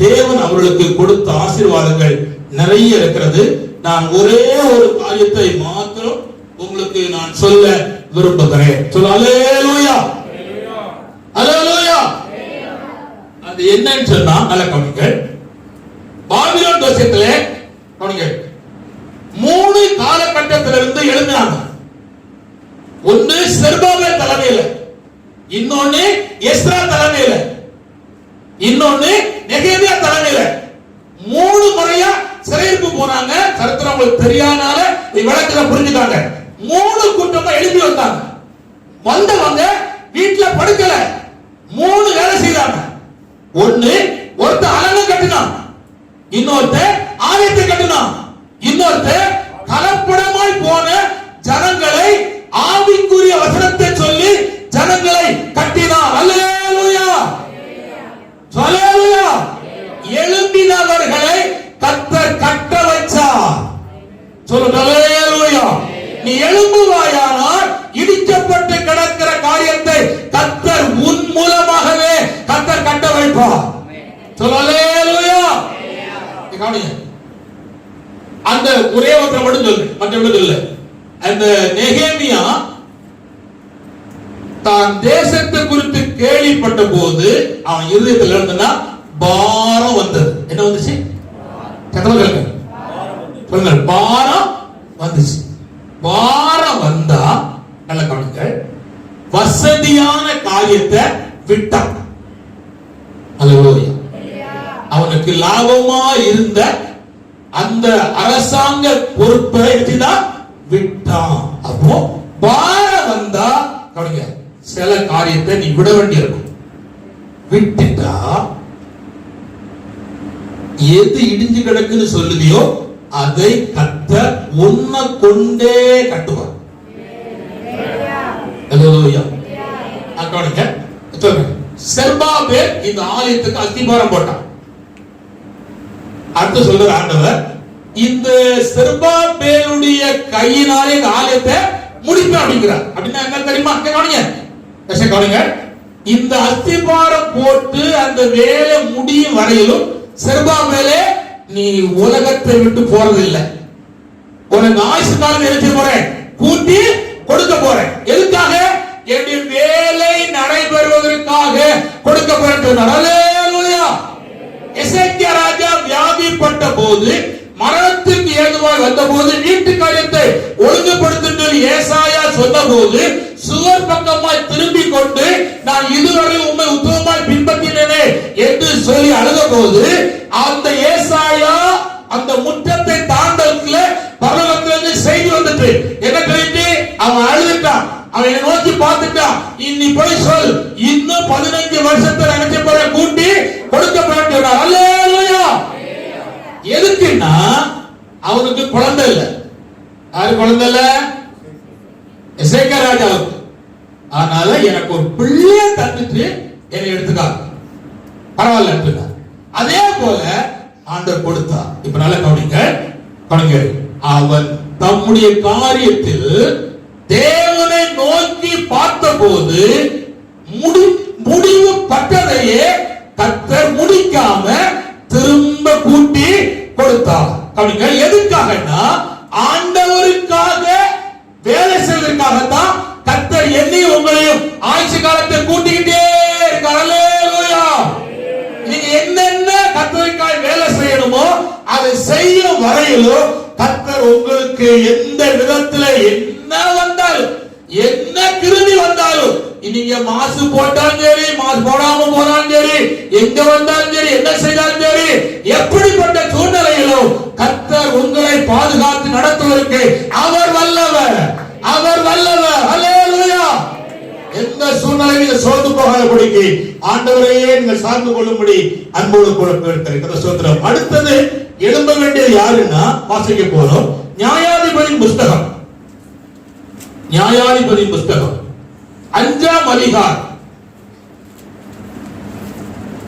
A: தேவன் அவர்களுக்கு கொடுத்த ஆசீர்வாதங்கள் நிறைய இருக்கிறது. நான் ஒரே ஒரு காரியத்தை மாத்திரம் உங்களுக்கு நான் சொல்ல விரும்புகிறேன். சொல்ல அல்லேலூயா, அல்லேலூயா. அது என்னன்னு சொன்னா நல்ல கவனிங்க. பாபிலோன் தேசத்திலே கவனிங்க, 3 காலகட்டத்திலிருந்து எழுதினாங்க. ஒன்று செருபாபேல் தலைமையில, இன்னொன்னு எஸ்ரா தலைமையில, இன்னொன்னு நெகேமியா தலைமையில 3 முறையா சிறையிருப்பு போனாங்க. சரித்திரம் உங்களுக்கு தெரியாதனால விளக்கத்தை புரிஞ்சுக்காங்க. 3 கூட்டமா எழுதி வந்தாங்க. வந்தவங்க வீட்டுல படுக்கல, 3 வேலை செய்தாங்க. ஒருத்த அலங்கம் கட்டினான், இன்னொருத்த ஆலயத்தை கட்டினான், இன்னொருத்த கலப்படமாய் போன ஜனங்களை ஆவிக்குரிய வசனத்தை சொல்லி ஜனங்களை கட்டினான். அல்லேலூயா, அல்லேலூயா. எழும்பினவர்களை கர்த்தர் கட்ட வைச்சார். சொல்லுங்க அல்லேலூயா. நீ எழும்புவாயானால் இடிக்கப்பட்டு கிடக்கிற காரியத்தை கர்த்தர் உன் மூலமாகவே கர்த்தர் கட்ட வைப்பார். சொல்லுங்க அல்லேலூயா. கவனிங்க, அந்த ஒரே ஒன்றை மட்டும் சொல்லு, மற்றவங்களுக்கு இல்லை. அந்த நெகேமியா தான் தேசத்தை குறித்து கேள்விப்பட்ட போது அவன் இருதயத்தில் இருந்தனா பாரம் வந்தது. என்ன வந்துச்சு? சொல்லுங்க, பாரம் வந்துச்சு. பாரம் வந்தா நல்ல கவனிங்க, வசதியான காரியத்தை விட்டான். அல்லேலூயா. அவனுக்கு லாபமா இருந்த அந்த அரசாங்க பொறுப்பை எடுத்துதான் விட்டான். அப்போ பாரம் வந்தா கவனிங்க, சில காரியத்தை நீ விட வேண்டி இருக்கும். விட்டுட்டா எது இடிஞ்சு கிடக்குன்னு சொல்லுதியோ அதை கர்த்தர் உன்னை கொண்டே கட்டுவார். அல்லேலூயா. கவனிங்க, செருபாபேல் இந்த ஆலயத்துக்கு அஸ்திபாரம் போட்டான். அடுத்து சொல்ற ஆண்டவர், இந்த செருபாபேலுடைய கையினாலே இந்த ஆலயத்தை முடிப்பேன் அப்படிங்கிறார். அப்படின்னா என்ன தெரியுமா? கவனிங்க, இந்த அஸ்திபாரம் போட்டு அந்த வேலை முடியும் வரையிலும் செருபாபேலே நீ உலகத்தை விட்டு போறதில்லை. உனக்கு ஆயுசு காலம் எடுத்து போறேன், கூட்டி கொடுக்க போறேன். எதுக்காக? என்னுடைய வேலை நடைபெறுவதற்காக கொடுக்க போறேன். அல்லேலூயா. எசேக்கியா ராஜா வியாதிப்பட்ட போது, மரணத்துக்கு ஏதுவாய் வந்த போது, வீட்டு காரியத்தை ஒழுங்குபடுத்த ஏசாயா சொன்ன போது, சுவர் பக்கமாய் திரும்பி கொண்டு நான் இதுவரை உண்மை உத்தமமாய் பின்பற்றினேனே என்று சொல்லி அழுத போது, அந்த ஏசாயா அந்த முற்றத்தை தாண்டதுல பரலோகத்திலிருந்து செய்தி வந்துட்டு என்ன தெரியுது? அவன் அழுதுட்டான். அவன் என்னை நோக்கி பார்த்துட்டான். இன்னி போய் சொல், இன்னும் 15 வருஷத்தை நினைச்ச போற கூட்டி கொடுக்க போறார். அல்லேலூயா. எதுக்குன்னா அவனுக்கு குழந்தை இல்லை. யாரு குழந்தை இல்ல? எசேக்கியா ராஜாவுக்கு. அதனால எனக்கு ஒரு பிள்ளைய தந்துட்டு என்னை எடுத்துக்காங்க, பரவாயில்ல. அதே போல ஆண்டவர் கொடுத்தார். இப்ப நல்ல கவனிங்க, அவன் தம்முடைய காரியத்தில் தேவனை நோக்கி பார்த்த போது முடிவு பட்டதையே கர்த்தர் முடிக்காம திரும்ப கூட்டி கொடுத்தார். கவனிங்க, எதுக்காகனா ஆண்டவருக்காக வேலை செய்வதற்காகத்தான் கர்த்தர் என்னையும் உங்களையும் ஆயுசு காலத்தை கூட்டிக்கிட்டே இருக்கார். அல்லேலூயா. நீங்க என்னென்ன கர்த்தருக்காக வேலை செய்யணுமோ அதை செய்யும் வரையிலும் கர்த்தர் உங்களுக்கு எந்த விதத்துல என்ன வந்தாலும், என்ன கிருமி வந்தாலும், நீங்க மாசு போட்டாலும் சரி, மாசு போடாம போனாலும் சரி, எங்க வந்தாலும் சரி, என்ன செய்தாலும் சரி, எப்படிப்பட்ட சூழ்நிலையிலும் கர்த்தர் உங்களை பாதுகாத்து நடத்துவதற்கு அவர் வல்லவர், அவர் வல்லவர். அல்லேலூயா. எந்த சூழ்நிலையும் நீங்க சோர்ந்து போகாதபடிக்கு ஆண்டவரையே நீங்கள் சார்ந்து கொள்ளும்படி அன்போடு கூட கேட்கிறேன். சோத்திரம். அடுத்தது எழும்ப வேண்டியது யாருன்னா, வாசிக்க போறோம் நியாயாதிபதியின் புஸ்தகம். நியாயாதிபதியின் புஸ்தகம் 5ஆம் அதிகாரம்.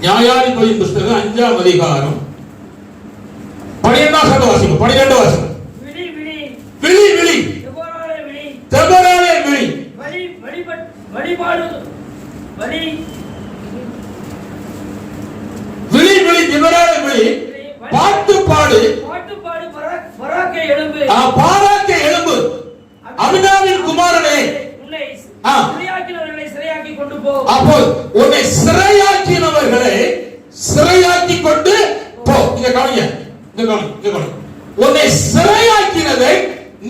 A: நியாயாதிபதியின் புஸ்தகம் 5ஆம் அதிகாரம் 12 வாசிக்கும். 12 வாசிக்கும். விழி விழி விழி விழி தெபொராளே விழி தெபொராளே விழி வழிபாடு வழி
B: பாட்டு பாடு பராக்கே எழும்பு.
A: பாராக்கே எழும்பு, அபினாவின் குமாரனே,
B: உன்னை சிறையாக்கினவர்களை சிறையாக்கி கொண்டு போ.
A: அப்போ உன்னை சிறையாக்கினவர்களை சிறையாக்கி கொண்டு போ. இங்க கவனிங்க, இங்க கவனிங்க, இங்க கவனிங்க. உன்னை சிறையாக்கினதை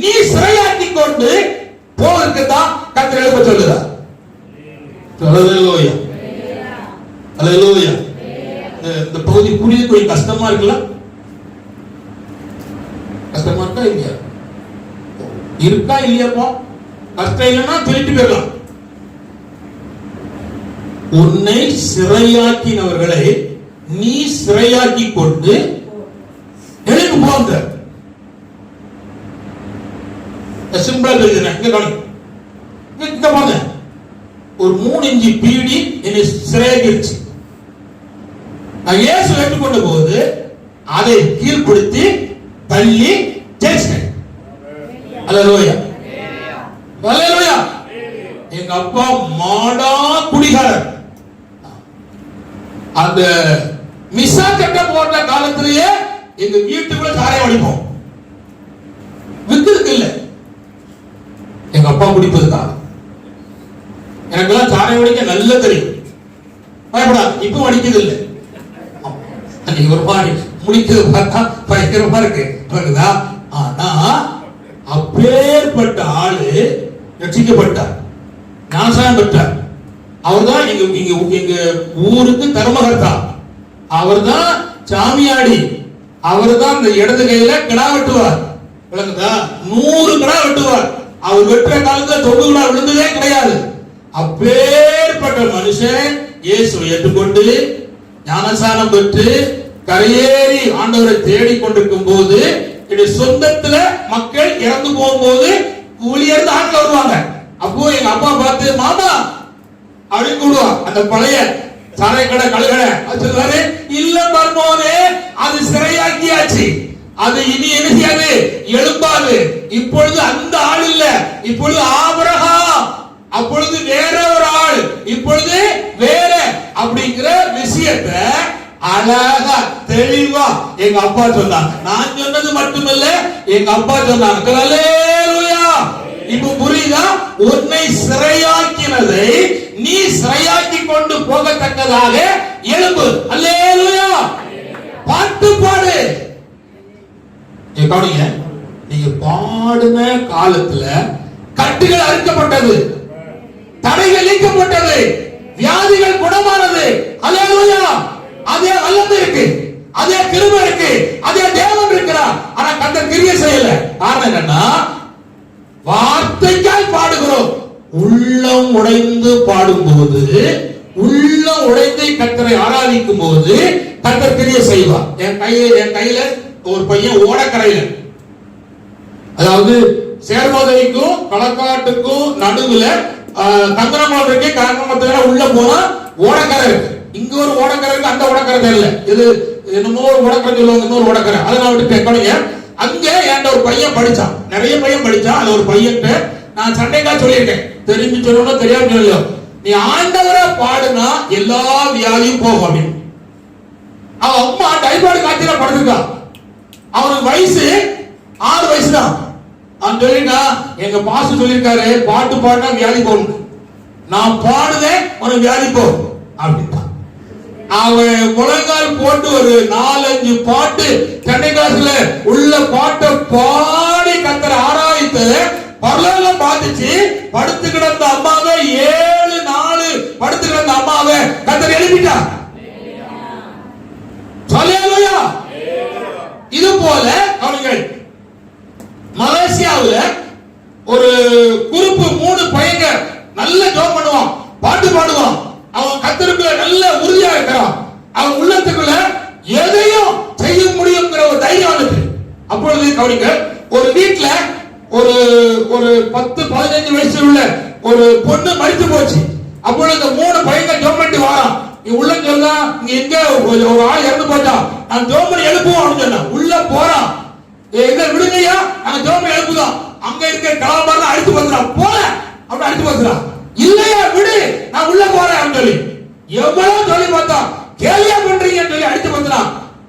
A: நீ சிறையாக்கி கொண்டு போவதற்கு தான் கர்த்தர் எழுப்ப சொல்லுகிறார். ஹல்லேலூயா, ஹல்லேலூயா. இந்த பகுதி புரிய கொஞ்சம் கஷ்டமா இருக்குல்ல? கஷ்டமா இருக்கா இல்லையா? இருக்கா இல்லையாப்பா? கஷ்டம் இல்லைன்னா திருப்பி போயிடலாம். உன்னை சிறையாக்கினவர்களை நீ சிறையாக்கி கொண்டு எழுந்து போங்க. சிம்பிளா தெரியுது. இங்க போங்க. ஒரு 3 இன்ச்சு பீடி என்னை சிறையாக்கிருச்சு. நான் இயேசு ஏற்றுக்கொண்ட போது அதை கீழ்ப்படுத்தி தள்ளி ஜெயிச்சிட்டேன். ஹல்லேலூயா, ஹல்லேலூயா. எங்க அப்பா மாடா குடிகாரர். அந்த மிசா கட்ட போட்ட காலத்திலேயே எங்க வீட்டுக்குள்ள சாராயம் அடிப்போம். விக்கிறதுக்கு இல்ல, எங்க அப்பா குடிப்பதுதான். எனக்கெல்லாம் சாராயம் அடிக்க நல்ல தெரியும். பயப்படாது, இப்ப அடிக்கிறது இல்லை. ஒரு மாதிரி முடிக்கிறது பார்த்தா பயங்கரமா இருக்கு. ஆனா அப்பேற்பட்ட ஆளு ரட்சிக்கப்பட்டார், ஞானஸ்நானம் பெற்றார். அவர்தான் எங்க ஊருக்கு தர்மகர்த்தா, அவர்தான் சாமியாடி, அவர்தான் இந்த இடது கையில கிடா வெட்டுவார். விளங்குதா? 100 கிடா வெட்டுவார். அவர் வெட்டுற காலத்துல 90 கிடா விழுந்ததே கிடையாது. அப்பேற்பட்ட மனுஷன் இயேசுவை ஏற்றுக்கொண்டு ஞானஸ்நானம் பெற்று கரையேறி ஆண்டவரை தேடி கொண்டிருக்கும் போது சொந்தத்துல மக்கள் இறந்து போகும்போது ஊழியர் ஆட்கள் வருவாங்க. அப்போ எங்க அப்பா பார்த்து மாமா அப்படின்னு கூடுவா. அந்த பழைய சாரை கடை கழுகடை சொல்லுவாரு, இல்ல மர்மோனே, அது சிறையாக்கியாச்சு, அது இனி என்ன செய்யாது, எழும்பாது. இப்பொழுது அந்த ஆள் இல்ல, இப்பொழுது ஆபிரகாம், அப்பொழுது வேற ஒரு ஆள், இப்பொழுது வேற அப்படிங்கிற விஷயத்தை அழகா தெளிவா எங்க அப்பா சொன்னாங்க. நான் சொன்னது மட்டுமல்ல, எங்க அப்பா சொன்னாங்க. ஹல்லேலூயா. இப்ப புரியுதா? உன்னை சிறையாக்கினதை நீ சிறையாக்கி கொண்டு போகத்தக்கதாக எழும்பு. ஹல்லேலூயா. பாட்டு பாடு. கவனிங்க, நீங்க பாடுன காலத்துல கட்டுகள் அறுக்கப்பட்டது, தடைகள் நீக்கப்பட்டது, வியாதிகள் குணமானது. ஹல்லேலூயா. அதே வல்லமை இருக்கு, அதே கிருபை இருக்கு, அதே தேவன் இருக்கிறார். ஆனா கர்த்தர் கிரியை செய்யல. காரணம் என்னன்னா, வார்த்தைக்காய் பாடுகிறோம். உள்ளம் உடைந்து பாடும்போது, உள்ளம் உடைந்து கர்த்தரை ஆராதிக்கும் போது கர்த்தர் கிரியை செய்வார். என் கையில ஒரு பையன் ஓடக்கரையில, அதாவது சேர்மோதைக்கும் களக்காட்டுக்கும் நடுவுல தங்கரமால் இருக்கு. கரங்கமத்துல உள்ள போனா ஓடக்கரை இருக்கு. இங்க ஒரு ஓடக்கரை இருக்கு, அந்த ஓடக்கரை தெரியல. இது என்னமோ ஒரு ஓடக்கரை சொல்லுவாங்க, இன்னொரு ஓடக்கரை. அதை நான் விட்டு கேட்கணுங்க. அங்க என்கிட்ட ஒரு பையன் படிச்சான், நிறைய பையன் படிச்சான். அது ஒரு பையன் நான் சண்டைக்கா சொல்லியிருக்கேன், தெரிஞ்சு சொல்லணும் தெரியாம சொல்லலையோ, நீ ஆண்டவரை பாடுனா எல்லா வியாதியும் போகும் அப்படின்னு. அவன் அம்மா டைபாய்டு காய்ச்சல படுத்துருக்கா. அவனுக்கு வயசு 6 வயசு தான். அவன் சொல்லிட்டா, எங்க பாசு சொல்லியிருக்காரு, பாட்டு பாடினா வியாதி போகணும், நான் பாடுதேன் உனக்கு வியாதி போகும் அப்படின்ட்டான். அவன் முழங்கால் போட்டு ஒரு 4-5 பாட்டு சென்னை கிளாஸ்ல உள்ள பாட்டை பாடி கர்த்தரை ஆராய்த்து பரலோகம் பார்த்துச்சு. படுத்து கிடந்த அம்மாவை 7 நாள் படுத்து கிடந்த அம்மாவை கர்த்தர் எழுப்பிட்டார். ஹல்லேலூயா. இது போல அவர்கள் மலேசியாவுல ஒரு குரூப் 3 பையங்க நல்ல ஜெபம் பண்ணுவான், பாட்டு பாடுவான். அவன் கர்த்தருக்குள்ள நல்ல உறுதியா இருக்கிறான். அவன் உள்ளத்துக்குள்ள எதையும் செய்ய முடியுங்கிற ஒரு தைரியம் வந்துச்சு. அப்பொழுது கவனிங்க, ஒரு வீட்டுல ஒரு 10-15 வயசு உள்ள ஒரு பொண்ணு மரித்து போச்சு. அப்பொழுது இந்த 3 பையங்க ஜெபம் பண்ணிட்டு வாரான். நீ உள்ள சொல்ல, இங்க எங்க ஒரு ஆள் இறந்து போட்டான், நான் ஜெபம் பண்ணி எழுப்புவோம் அப்படின்னு சொன்னா. உள்ள போறான், எங்க விடுங்கய்யா, நாங்க ஜெபம் பண்ணி எழுப்புதோம். அங்க இருக்க கலாபாரம் அடித்து வந்துடான், போல அப்படி அடித்து வந்துடான். இல்லையா விடு, நான் உள்ள போறேன் சொல்லி எவ்வளவு சொல்லி பார்த்தா, கேலியா பண்றீங்கன்னு சொல்லி அடித்து வந்துடான்.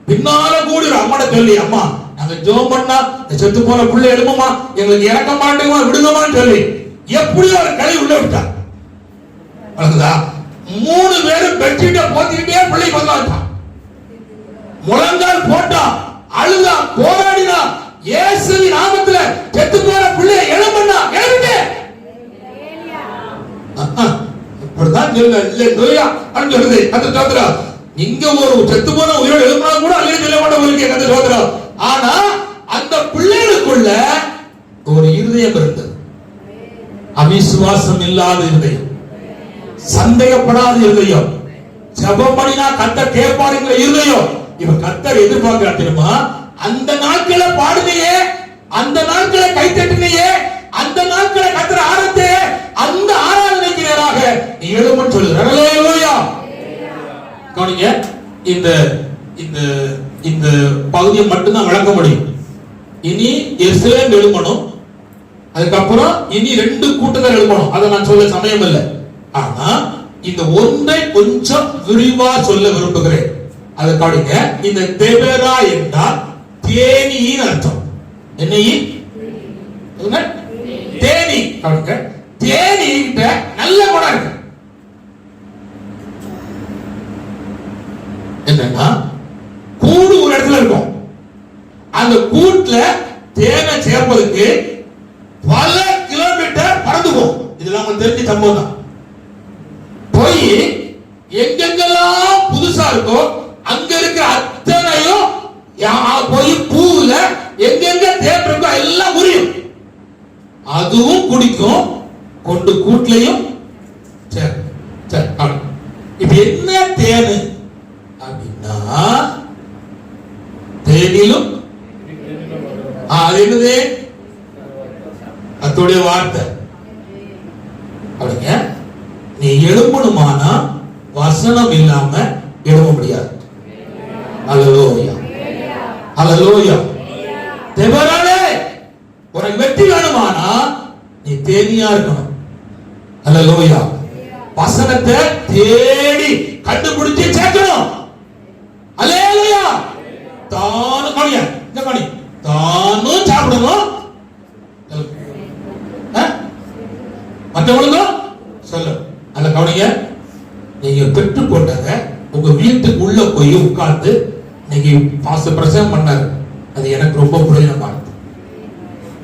A: பின்னால கூடி ஒரு அம்மாட்ட சொல்லி, அம்மா நாங்க ஜெபம் பண்ணா இந்த செத்து போன பிள்ளை எழுப்புமா, எங்களுக்கு இறக்க மாட்டேங்குமா, விடுங்கம்மான்னு சொல்லி எப்படியோ ஒரு கலை உள்ள விட்டா. வளர்ந்ததா? 3 பேரும் பெட்ஷீட்டை போத்திக்கிட்டே பிள்ளை வந்தான். முழங்கால் போட்டா, அழுதா, போராடினா, இயேசுவின் நாமத்துல செத்து போன பிள்ளையை எழுப்புனா, எழுப்பிட்டு இப்படிதான் சொல்ல இல்லையா அப்படின்னு சொல்லுது. கத்த சோதரா, இங்க ஒரு செத்து போன உயிரோடு எழுப்பினா கூட அல்லையே சொல்ல மாட்டோம். கத்த சோதரா, ஆனா அந்த பிள்ளைகளுக்குள்ள ஒரு இருதயம் இருந்தது. அவிசுவாசம் இல்லாத இருதயம், சந்தேகப்படாத இருதயம், ஜெபம் பண்ணினா கர்த்தர் கேட்பாருங்கிற இருதயம். இவன் கர்த்தர் எதிர்பார்க்கிறார் தெரியுமா? அந்த நாட்களை பாடுனையே, அந்த நாட்களை கைத்தட்டினையே, அந்த நாட்களை கர்த்தர் ஆரத்தே, அந்த ஆராதனைக்கு நேராக நீ எழுமன்னு சொல்லுகிறார். அல்லேலூயா. கவனிங்க, இந்த இந்த இந்த பகுதியை மட்டும்தான் விளக்க முடியும். இனி எருசலேம் எழுமணும், அதுக்கப்புறம் இனி 2 கூட்டங்கள் எழுமணும். அதை நான் சொல்ல சமயம் இல்லை. ஆனா இந்த ஒன்றை கொஞ்சம் விரிவா சொல்ல விரும்புகிறேன். அதை கவனிங்க. இந்த தெபெரா என்றால் தேனியின் அர்த்தம். என்ன? தேனி. கவனிங்க, தேனி கிட்ட நல்ல குணம் இருக்கு. என்னன்னா, கூடு ஒரு இடத்துல இருக்கும். அந்த கூட்டுல தேனை சேர்ப்பதற்கு பல கிலோமீட்டர் பறந்து போகும். இதெல்லாம் உங்களுக்கு தெரிஞ்ச சம்பவம் தான். போய் எங்கெங்கெல்லாம் புதுசா இருக்கோ அங்க இருக்கிற அத்தனையும் போய் பூவுல எங்கெங்க தேன் இருக்கோ எல்லாம் உரியும். அதுவும் குடிக்கும், கொண்டு கூட்லையும். இப்ப என்ன தேனு அப்படின்னா, தேனிலும் அது என்னது? அத்தோடைய வார்த்தை. அப்படிங்க, நீ எழும்பணுமானா வசனம் இல்லாம எழும்ப முடியாது. அல்லேலூயா, அல்லேலூயா. தெபெராளே, உனக்கு வெற்றி வேணுமானா நீ தேனியா இருக்கணும். அல்லேலூயா. வசனத்தை தேடி கண்டுபிடிச்சு சேர்க்கணும். அல்லேலூயா. தானும் கவனியா, இந்த கவனி, தானும் சாப்பிடணும், மற்றவங்களுக்கும் சொல்லு. அந்த கவனிங்க, நீங்க பெற்று கொண்டத உங்க வீட்டுக்கு உள்ள போய் உட்கார்ந்து இன்னைக்கு பாஸ்டர் பிரசங்கம் பண்ணாரு, அது எனக்கு ரொம்ப பிரயோஜனமா இருக்கு,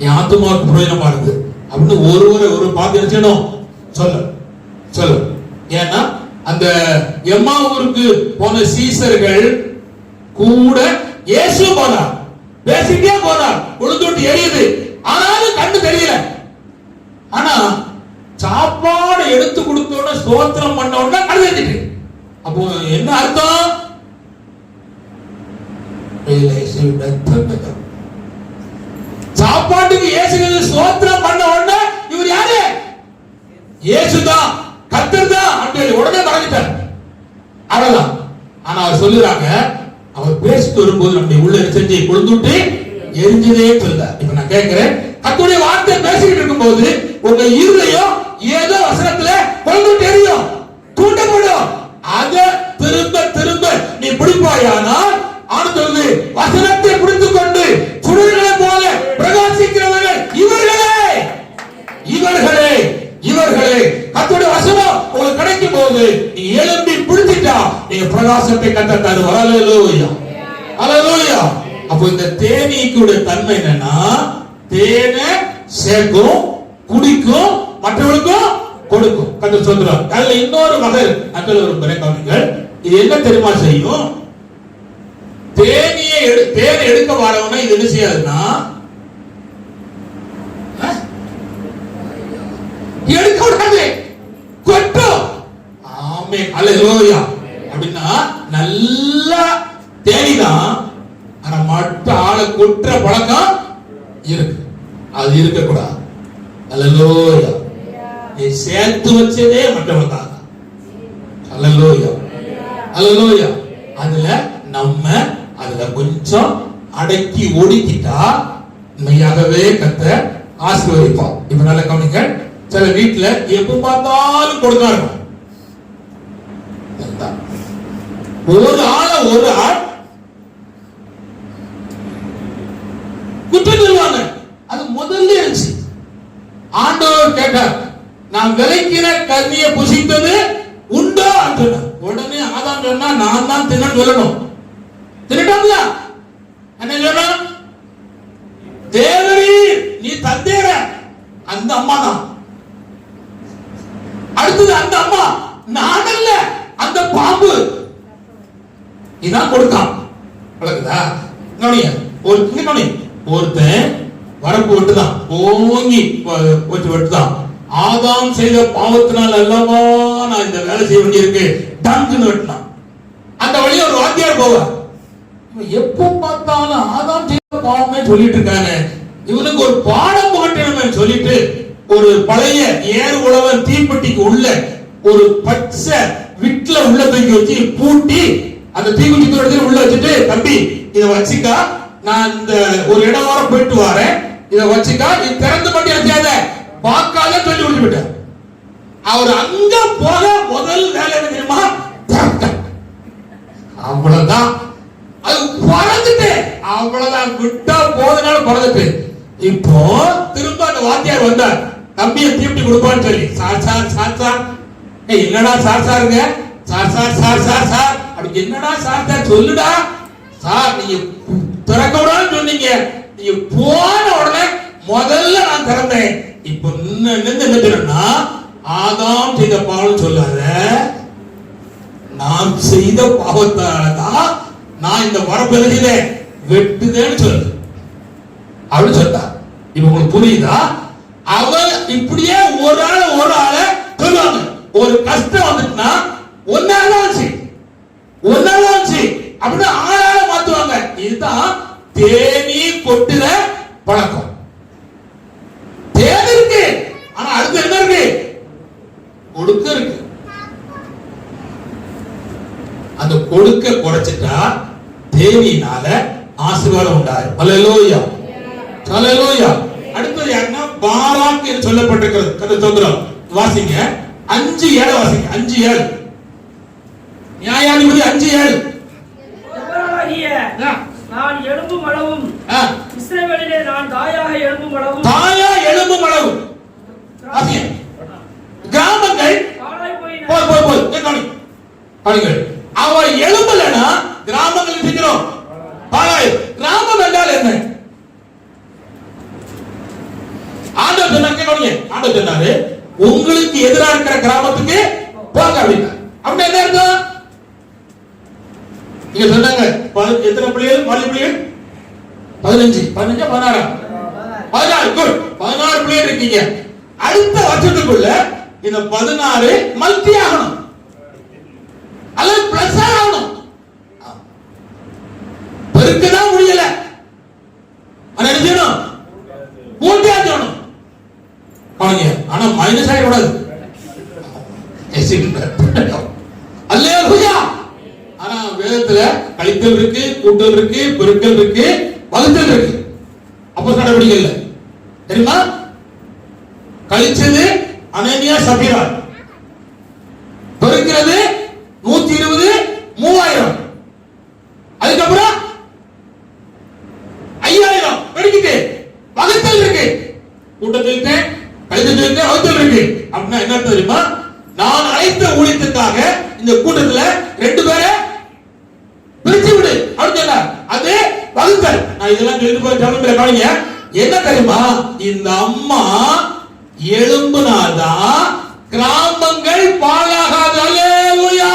A: என் ஆத்துமாவுக்கு பிரயோஜனமா இருக்கு அப்படின்னு ஒரு பார்த்து வச்சணும் சொல்லு சொல்லு. ஏன்னா அந்த எம்மாவூருக்கு போன சீசர்கள் கூட இயேசு போனார், பேசிட்டே போனார், உளுந்தோட்டு எரியுது, ஆனாலும் கண்ணு தெரியல. ஆனா சாப்பாடு எடுத்து கொடுத்தோட ஸ்தோத்திரம் பண்ண உடனே கழுதிட்டு. அப்போ என்ன அர்த்தம்? சாப்பாட்டுக்கு இயேசு ஸ்தோத்திரம் பண்ண உடனே இவர் யாரு? இயேசுதான், கர்த்தர் தான் அப்படின்னு உடனே மறந்துட்டார். அவ்வளவுதான். ஆனா அவர் சொல்லுறாங்க, அவர் பேசிட்டு வரும்போது நம்முடைய உள்ள செஞ்சு கொழுந்துட்டு எரிஞ்சதே சொல்ல. இப்ப நான் கேட்கிறேன், கர்த்தருடைய வார்த்தை பேசிக்கிட்டு இருக்கும்போது உங்க இருதயம் ஏதோ வசனத்துல கொழுந்துட்டு எரியும், தூண்டப்படும். அத திரும்ப திரும்ப நீ பிடிப்பாயானால் ஆனது வசனத்தை பிடித்துக் கொண்டு சுடர்களை போல பிரகாசிக்கிறவர்கள் இவர்களே, இவர்களே, இவர்களே. கர்த்தருடைய வசனம் உங்களுக்கு கிடைக்கும் போது நீ எழும்பி பிடிச்சிட்டா நீங்க பிரகாசத்தை கட்ட தருவார். அல்லேலூயா, அல்லேலூயா. அப்போ இந்த தேனீக்குடைய தன்மை என்னன்னா, தேனை சேர்க்கும், குடிக்கும், மற்றவர்களுக்கும் கொடுக்கும். கர்த்தர் சொல்றார். அதுல இன்னொரு வகை அக்கல் ஒரு கவனிங்கள். இது என்ன தெரியுமா செய்யும்? தேனை எடுக்க வரவன இது என்ன செய்யாதுன்னா எடுக்க விடாது, கொட்டும். ஆமென், அல்லேலூயா. அப்படின்னா நல்ல தேனிதான், ஆனா மற்ற ஆளை கொட்டுற பழக்கம் இருக்கு, அது இருக்க கூடாது. அல்லேலூயா. நீ சேர்த்து வச்சதே மற்றவங்களுக்காக. அல்லேலூயா, அல்லேலூயா. அதுல நம்ம அதுல கொஞ்சம் அடக்கி ஒடுக்கிட்டா உண்மையாகவே கர்த்தர் ஆசீர்வதிப்பார். இப்ப நல்ல கவனிங்க. சில வீட்டுல எப்ப பார்த்தாலும் கொடுக்க இருக்கும். ஒரு ஆள் குற்றம் சொல்லுவாங்க. அது முதல்ல இருந்துச்சு. ஆண்டவர் கேட்டார், நான் விலைக்கிற கன்னியை புசித்தது உண்டோ அப்படின்னு. உடனே ஆதாம் சொன்னா, நான் தான் தின்னு சொல்லணும். தின்னுட்டாங்களா? என்ன சொல்லணும்? தேவரீர் நீ தந்தேற. அந்த அம்மா தான். அடுத்தது அந்த அம்மா, நான் அல்ல, அந்த பாம்பு. இதான் கொடுத்தான். ஒருத்தன் வரப்பு வெட்டுதான், ஓங்கி வெட்டுதான். ஆதாம் செய்த பாவத்தினால் அல்லவா நான் இந்த வேலை செய்ய வேண்டியிருக்கு, டங்குன்னு வெட்டினான். அந்த வழியா ஒரு வாத்தியார் போவார். எப்போ பார்த்தாலும் ஆதாம் செய்த பாவமே சொல்லிட்டு இருக்காங்க, இவனுக்கு ஒரு பாடம் புகட்டணுமே சொல்லிட்டு ஒரு பழைய ஏறு உழவன் தீப்பெட்டிக்கு உள்ள ஒரு பச்சை விட்ல உள்ள தூக்கி வச்சு பூட்டி அந்த தீக்குச்சி உள்ள வச்சுட்டு, தம்பி இதை வச்சுக்கா, நான் இந்த ஒரு இடம் வர போயிட்டு வரேன், இதை வச்சுக்கா, நீ திறந்து மட்டும் வச்சாத பார்க்காத சொல்லி விட்டுவிட்டார். அவர் அங்க போக முதல் வேலை என்ன தெரியுமா? அவ்வளவுதான். அது பறந்துட்டு அவ்வளவுதான், விட்டா போதனால பறந்துட்டு. இப்போ திரும்ப அந்த வாத்தியார் வந்தார், தம்பியை தீப்தி கொடுப்பான்னு சொல்லி. சார் சார் சார் சார், என்னடா சார் சாருங்க, sir sir sir sir sir, அப்படி என்னடா சார் சார் சொல்லுடா. சார் நீங்க திறக்க விடான்னு சொன்னீங்க, நீங்க போன உடனே முதல்ல நான் திறந்தேன். இப்ப என்ன ஆதாம் செய்த பாவம் சொல்லாத, நான் செய்த பாவத்தாலதான் நான் இந்த வரப்பு எழுதினேன் வெட்டுதேன்னு சொல்லு அப்படின்னு சொன்னார். இப்ப உங்களுக்கு புரியுதா? அவன் இப்படியே ஒரு ஆளை சொல்லுவாங்க. ஒரு கஷ்டம் வந்துட்டுனா ஒன்னாச்சு அப்படின்னு ஆளால மாத்துவாங்க. இதுதான் தேனி கொட்டுற பழக்கம். தேன் இருக்கு, ஆனா அடுத்து என்ன இருக்கு? கொடுக்க இருக்கு. அந்த கொடுக்க குறைச்சிட்டா தேவியினால ஆசீர்வாதம் உண்டாரு. அல்லேலூயா, அல்லேலூயா. அடுத்தது யாருன்னா பாராக் என்று சொல்லப்பட்டிருக்கிறது. கதை தோந்திரம் வாசிங்க, 5:7 வாசிங்க. 5:7 நியாயாதிபதி 5:7.
B: நான் எழும்பும் அளவும் இஸ்ரவேலிலே நான் தாயாக எழும்பும் அளவும் வாசிங்க.
A: கிராமங்கள் போய் அவ எழும்பலனா கிராமங்கள் இருக்கிறோம். கிராமம் என்றால் என்ன? ஆண்டவர் சொன்னாரு, உங்களுக்கு எதிராக இருக்கிற கிராமத்துக்கு போங்க அப்படின்னு. அப்படி என்ன அர்த்தம்? நீங்க சொன்னாங்க எத்தனை பிள்ளைகள்? 4 பிள்ளைகள், 15 16 குட், 16 பிள்ளைகள் இருக்கீங்க. அடுத்த வருஷத்துக்குள்ள இந்த 16 மல்டி ஆகணும் அல்லது பிளஸ் ஆகணும். பெருக்கதான் முடியல, என்ன செய்யணும்? கூட்டியாச்சணும். ஆனா மைனஸ் ஆகிடக்கூடாது. அல்லேலூயா. ஆனா வேதத்துல கழித்தல் இருக்கு, கூட்டல் இருக்கு, பெருக்கல் இருக்கு, வகுத்தல் இருக்கு. அப்போ நடவடிக்கை தெரியுமா? கழிச்சது அனனியா சபீரா, பெருக்கிறது 120 3000, அதுக்கப்புறம் 5000 பெருக்கிட்டு வகுத்தல் இருக்கு. கூட்டத்தில் கழித்தல் வகுத்தல் இருக்கு. அப்படின்னா என்ன தெரியுமா? நான் அழைத்த ஊழியத்துக்காக இந்த கூட்டத்துல 2 பேரை பிரிச்சு விடு அப்படின்னு. அது வகுத்தல். நான் இதெல்லாம் சொல்லிட்டு போய் தமிழ்ல பாருங்க. என்ன தெரியுமா? இந்த அம்மா எழும்புனாதான் கிராமங்கள் பாழாகாது. அல்லேலூயா.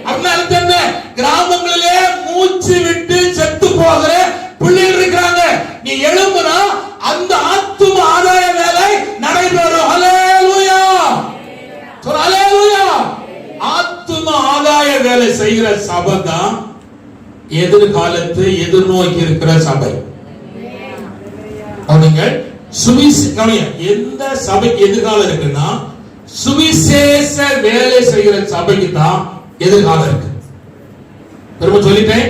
A: அப்படின்னா அர்த்தம் என்ன? கிராமங்களிலே மூச்சு விட்டு செத்து போகிற பிள்ளைகள் இருக்கிறாங்க. நீ எழும்புனா அந்த ஆத்தும ஆதாய வேலை நடைபெறும். அல்லேலூயா, சொல்ல அல்லேலூயா. ஆத்தும ஆதாய வேலை செய்கிற சபை தான் எதிர்காலத்தை எதிர்நோக்கி இருக்கிற சபை. எந்த சபைக்கு எதிர்காலம் இருக்குன்னா சுவிசேஷ வேலை செய்கிற சபைக்கு தான் எதிர்காலம் இருக்கு. திரும்ப சொல்லிட்டேன்,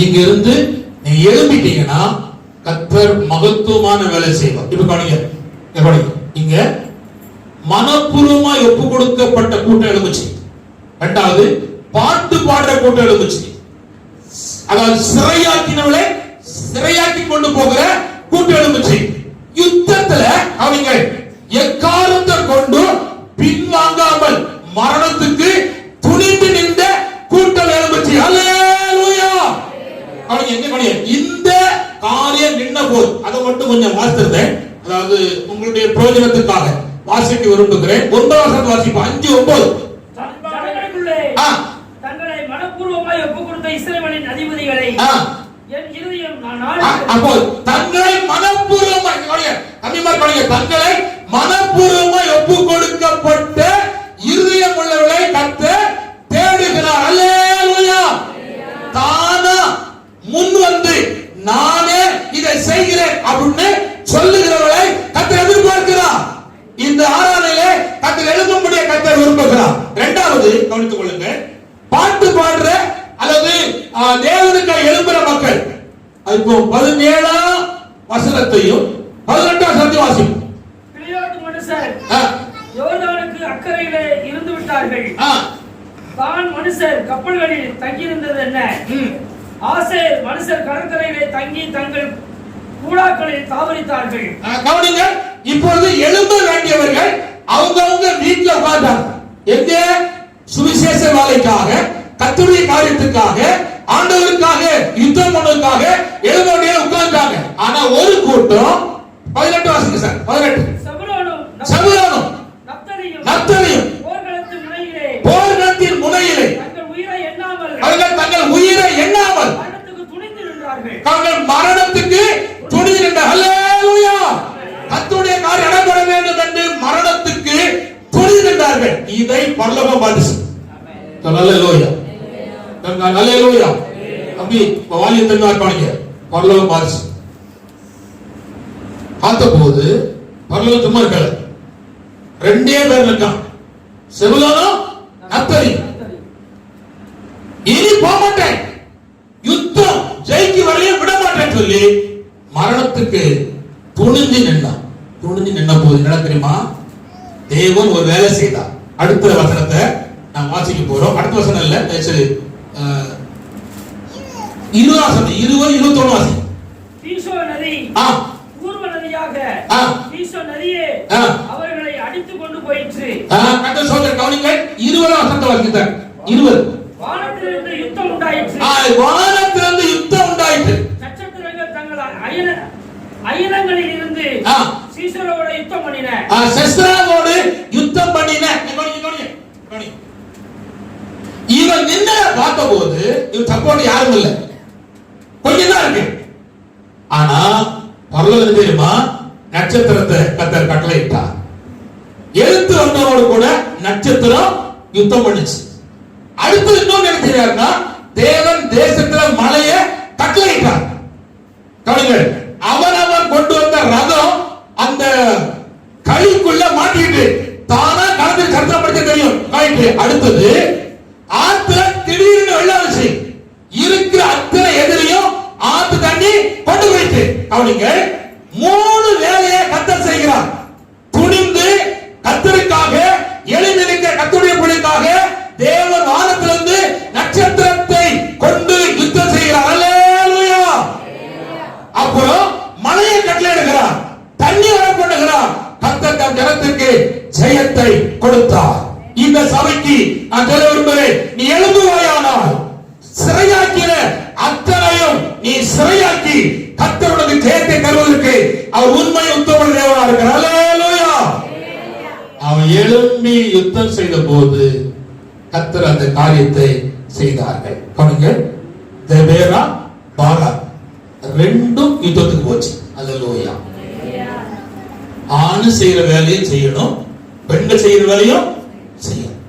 A: இங்க இருந்து நீங்க எழும்பிட்டீங்கன்னா கர்த்தர் மகத்துவமான வேலை செய்வார். இப்ப கவனிங்க, இங்க மனப்பூர்வமா ஒப்பு கொடுக்கப்பட்ட கூட்டம் எழுந்துச்சு. இரண்டாவது பாட்டு பாடுற கூட்டம் எழுந்துச்சு. அதாவது சிறையாக்கினவளை சிறையாக்கி கொண்டு போகிற கூட்டு எழும்புச்சு. யுத்தத்துல அவங்க எக்காரணத்தை கொண்டு பின்வாங்காமல் மரணத்துக்கு துணிந்து நின்ற கூட்டம் எழும்புச்சு. அல்லேலூயா. அவங்க எங்க பண்ணி இந்த காரியம் நின்ன போது அதை மட்டும் கொஞ்சம் வாசித்திருந்தேன். அதாவது உங்களுடைய பிரயோஜனத்துக்காக வாசிக்க விரும்புகிறேன். 9 வாசிப்போம். 5:9.
B: தங்களை மனப்பூர்வமாய் ஒப்புக் கொடுத்த இஸ்ரவேலின் அதிபதிகளை என் இருதயம்
A: அப்போ தங்களை மனப்பூர்வமாய் தங்களை மனப்பூர்வமாய் ஒப்புக் கொடுக்கப்பட்ட இருதயம் உள்ளவர்களை கர்த்தர் தேடுகிறார். அல்லேலூயா. தானா முன் வந்து நானே இதை செய்கிறேன் அப்படின்னு சொல்லுகிறவர்களை கர்த்தர் எதிர்பார்க்கிறார். இந்த ஆராதனையிலே கர்த்தர் எழுதும்படியே கர்த்தர் விரும்புகிறார். இரண்டாவது கவனித்துக் கொள்ளுங்க. பாட்டு பாடுற அல்லது தேவனுக்கு எழும்புற மக்கள் இப்போ 17ஆம் வசனத்தையும் 18ஆம் வசனத்தையும் வாசிப்போம்.
B: பிலியோத்து மனுஷர் யோர்தானுக்கு அக்கறையிலே இருந்து விட்டார்கள். தான் மனுஷர் கப்பல்களில் தங்கியிருந்தது என்ன? ஆசேர் மனுஷர் கடற்கரையிலே தங்கி தங்கள் கூடாக்களில் தாவரித்தார்கள்.
A: கவனிங்க. இப்பொழுது எழும்ப வேண்டியவர்கள் அவங்கவங்க வீட்டுல உட்கார்ந்தாங்க. எங்க? சுவிசேஷ வேலைக்காக, கர்த்தருடைய காரியத்துக்காக, ஆண்டவருக்காக, யுத்தம் பண்ணுவதற்காக எழும்ப வேண்டிய உட்கார்ந்தாங்க. ஆனா ஒரு கூட்டம் 18 வாசிங்க சார். 18. செபுலோனும் நப்தலியும் போர்க்களத்தின் முனையிலே அவர்கள் தங்கள் உயிரை எண்ணாமல் தாங்கள் மரணத்துக்கு துணிந்து நின்றார்கள். அல்லேலூயா. கர்த்தருடைய காரியம் நடைபெற வேண்டும் என்று மரணத்துக்கு துணிந்து நின்றார்கள். இதை பரலோகம் பார்த்துச்சு. அல்லேலூயா. அல்லேலூயா. அப்படி வாலியத்தங்க இருப்பாங்க. பரலோகம் பார்த்துச்சு. பார்த்தபோது பரலோகம் சும்மா இருக்கல. 2 பேர் இருக்கான். செபுலோனும் நப்தலியும். இனி போக மாட்டேன், யுத்தம் ஜெயிக்கு வரையும் விட மாட்டேன்னு சொல்லி மரணத்துக்கு துணிஞ்சு நின்றான். துணிஞ்சு நின்ன போது என்ன தெரியுமா? தேவன் ஒரு வேலை செய்தார். அடுத்த வசனத்தை நான் வாசிக்க போறோம். அடுத்த வசனம் இல்ல, 20-21 வாசி.
B: பீசோ நதி பூர்வ நதியாக பீசோ நதியே அவர்களை அடித்துக் கொண்டு போயிற்று.
A: கர்த்தர் சோதரர் கவனிங்க. 20 வசனத்தை வாசித்தார். 20.
B: வானத்திலிருந்து யுத்தம் உண்டாயிற்று.
A: வானத்திலிருந்து யுத்தம் உண்டாயிற்று.
B: நட்சத்திரங்கள் தங்கள் அயனங்களில் இருந்து சீசரோட யுத்தம் பண்ணின.
A: சஸ்திராவோடு யுத்தம் பண்ணின. இவன் நின்ன பார்த்தபோது இவன் சப்போர்ட் யாரும் இல்லை, கொஞ்சம் தான் இருக்கு. ஆனா பரலோகம் தெரியுமா? நட்சத்திரத்தை கர்த்தர் கட்டளையிட்டார். எழுத்து வந்தவனோடு கூட நட்சத்திரம் யுத்தம் பண்ணுச்சு. அடுத்து இன்னொன்னு என்ன செய்யறாருன்னா, தேவன் தேசத்துல மழையை கட்டளையிட்டார். கவனிங்கள். அவன் கொண்டு வந்த ரதம் அந்த களிக்குள்ள மாட்டிட்டு தானா கலந்து சத்திரம் படிக்க தெரியும். அடுத்தது ஆத்துல திடீர்னு வெள்ளம் வச்சு இருக்கிற அத்தனை எதிரையும் ஆத்து தண்ணி கொண்டு போயிட்டு. கவனிங்க. 3 வேலையை கர்த்தர் செய்கிறார். துணிந்து கர்த்தருக்காக எழுந்து நிற்கிற கர்த்தருடைய பிள்ளைக்காக தேவன் வானத்திலிருந்து நட்சத்திரத்தை கொண்டு யுத்தம் செய்கிறார். அல்லேலூயா. அப்புறம் மழையை கட்டளையிடுகிறார், தண்ணி வர பண்ணுகிறார். கர்த்தர் தம் ஜனத்திற்கு ஜெயத்தை கொடுத்தார். இந்த சபைக்கு நான் சொல்ல விரும்புகிறேன், நீ எழும்புவாயானால் சிறையாக்கின அத்தனையும் நீ சிறையாக்கி கர்த்தருடைய ஜெயத்தை தருவதற்கு அவர் உண்மை உத்தம தேவனாக இருக்கிறார். அல்லேலூயா. அவன் எழும்பி யுத்தம் செய்த போது கர்த்தர் அந்த காரியத்தை செய்தார்கள். கவனிங்க. தெபேரா பாராக் ரெண்டும் யுத்தத்துக்கு போச்சு. அல்லேலூயா. ஆணு செய்யற வேலையும் செய்யணும், பெண்கள் செய்யற வேலையும் செய்யணும்.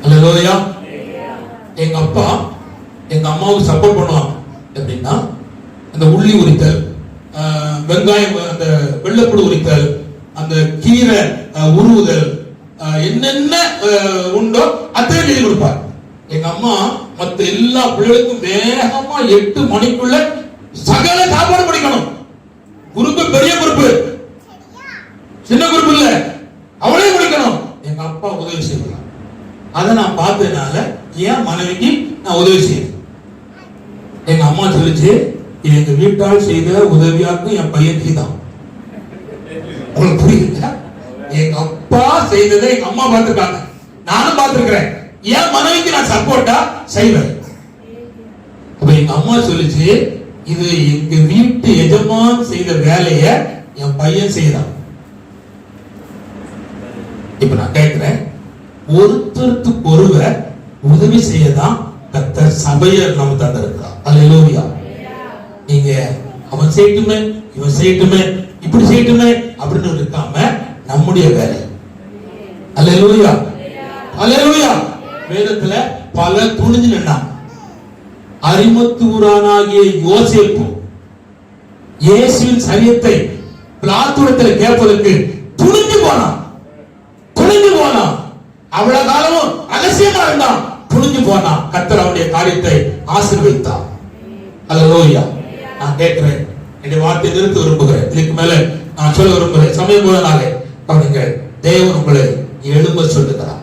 A: அல்லேலூயா. எங்க அப்பா எங்க அம்மாவுக்கு சப்போர்ட் பண்ணுவாங்க. எப்படின்னா அந்த உள்ளி உரித்தல், வெங்காயம், அந்த வெள்ளைப்பூடு உரித்தல், அந்த கீரை உருவுதல், என்னென்ன உண்டோ அத்தனை எழுதி கொடுப்பார். எங்க அம்மா மத்த எல்லா பிள்ளைகளுக்கும் வேகமா 8 மணிக்குள்ள சகல சாப்பாடு படிக்கணும். குரூப் பெரிய குரூப், சின்ன குரூப் இல்ல, அவளே படிக்கணும். எங்க அப்பா உதவி செய்வாங்க. அதை நான் பார்த்ததுனால என் மனைவிக்கு நான் உதவி செய்யறேன். எங்க அம்மா சொல்லிச்சு, இது எங்க வீட்டால் செய்த உதவியாக்கும் என் பையன் செய்தான். உங்களுக்கு புரியுதுங்களா? எங்க அப்பா செய்ததை எங்க அம்மா பார்த்திருக்காங்க, நானும் பார்த்திருக்கிறேன். என் மனைவிக்கு நான் சப்போர்ட்டா செய்வேன். அப்ப எங்க அம்மா சொல்லிச்சு, இது எங்க வீட்டு எஜமான் செய்த வேலைய என் பையன் செய்தான். இப்ப நான் கேட்கிறேன், ஒருத்தருக்கு ஒருவர் உதவி செய்யதான் கர்த்தர் சபையை நம்ம தந்திருக்கிறார். அல்லேலூயா. நீங்க அவன் செய்யட்டுமே, இவன் செய்யட்டுமே, இப்படி செய்யட்டுமே அப்படின்னு இருக்காம நம்முடைய வேலை. அல்லேலூயா, அல்லேலூயா. வேதத்துல பல துணிஞ்சு நின்னான். அரிமத்தூரானாகிய யோசேப்பு இயேசுவின் சரியத்தை பிலாத்துவிடத்தில் கேட்பதற்கு துணிஞ்சு போனான். அவ்வளவு காலமும் ரகசியமா இருந்தான், துணிஞ்சு போனான். கர்த்தர் அவனுடைய காரியத்தை ஆசீர்வதித்தார். அல்லேலூயா. நான் கேட்கிறேன், என்னுடைய வார்த்தை நிறுத்த விரும்புகிறேன். இதுக்கு மேல நான் சொல்ல விரும்புகிறேன். சமயம் போதனாலே கவனிங்க, தேவன் உங்களை எழும்ப சொல்லுகிறார்.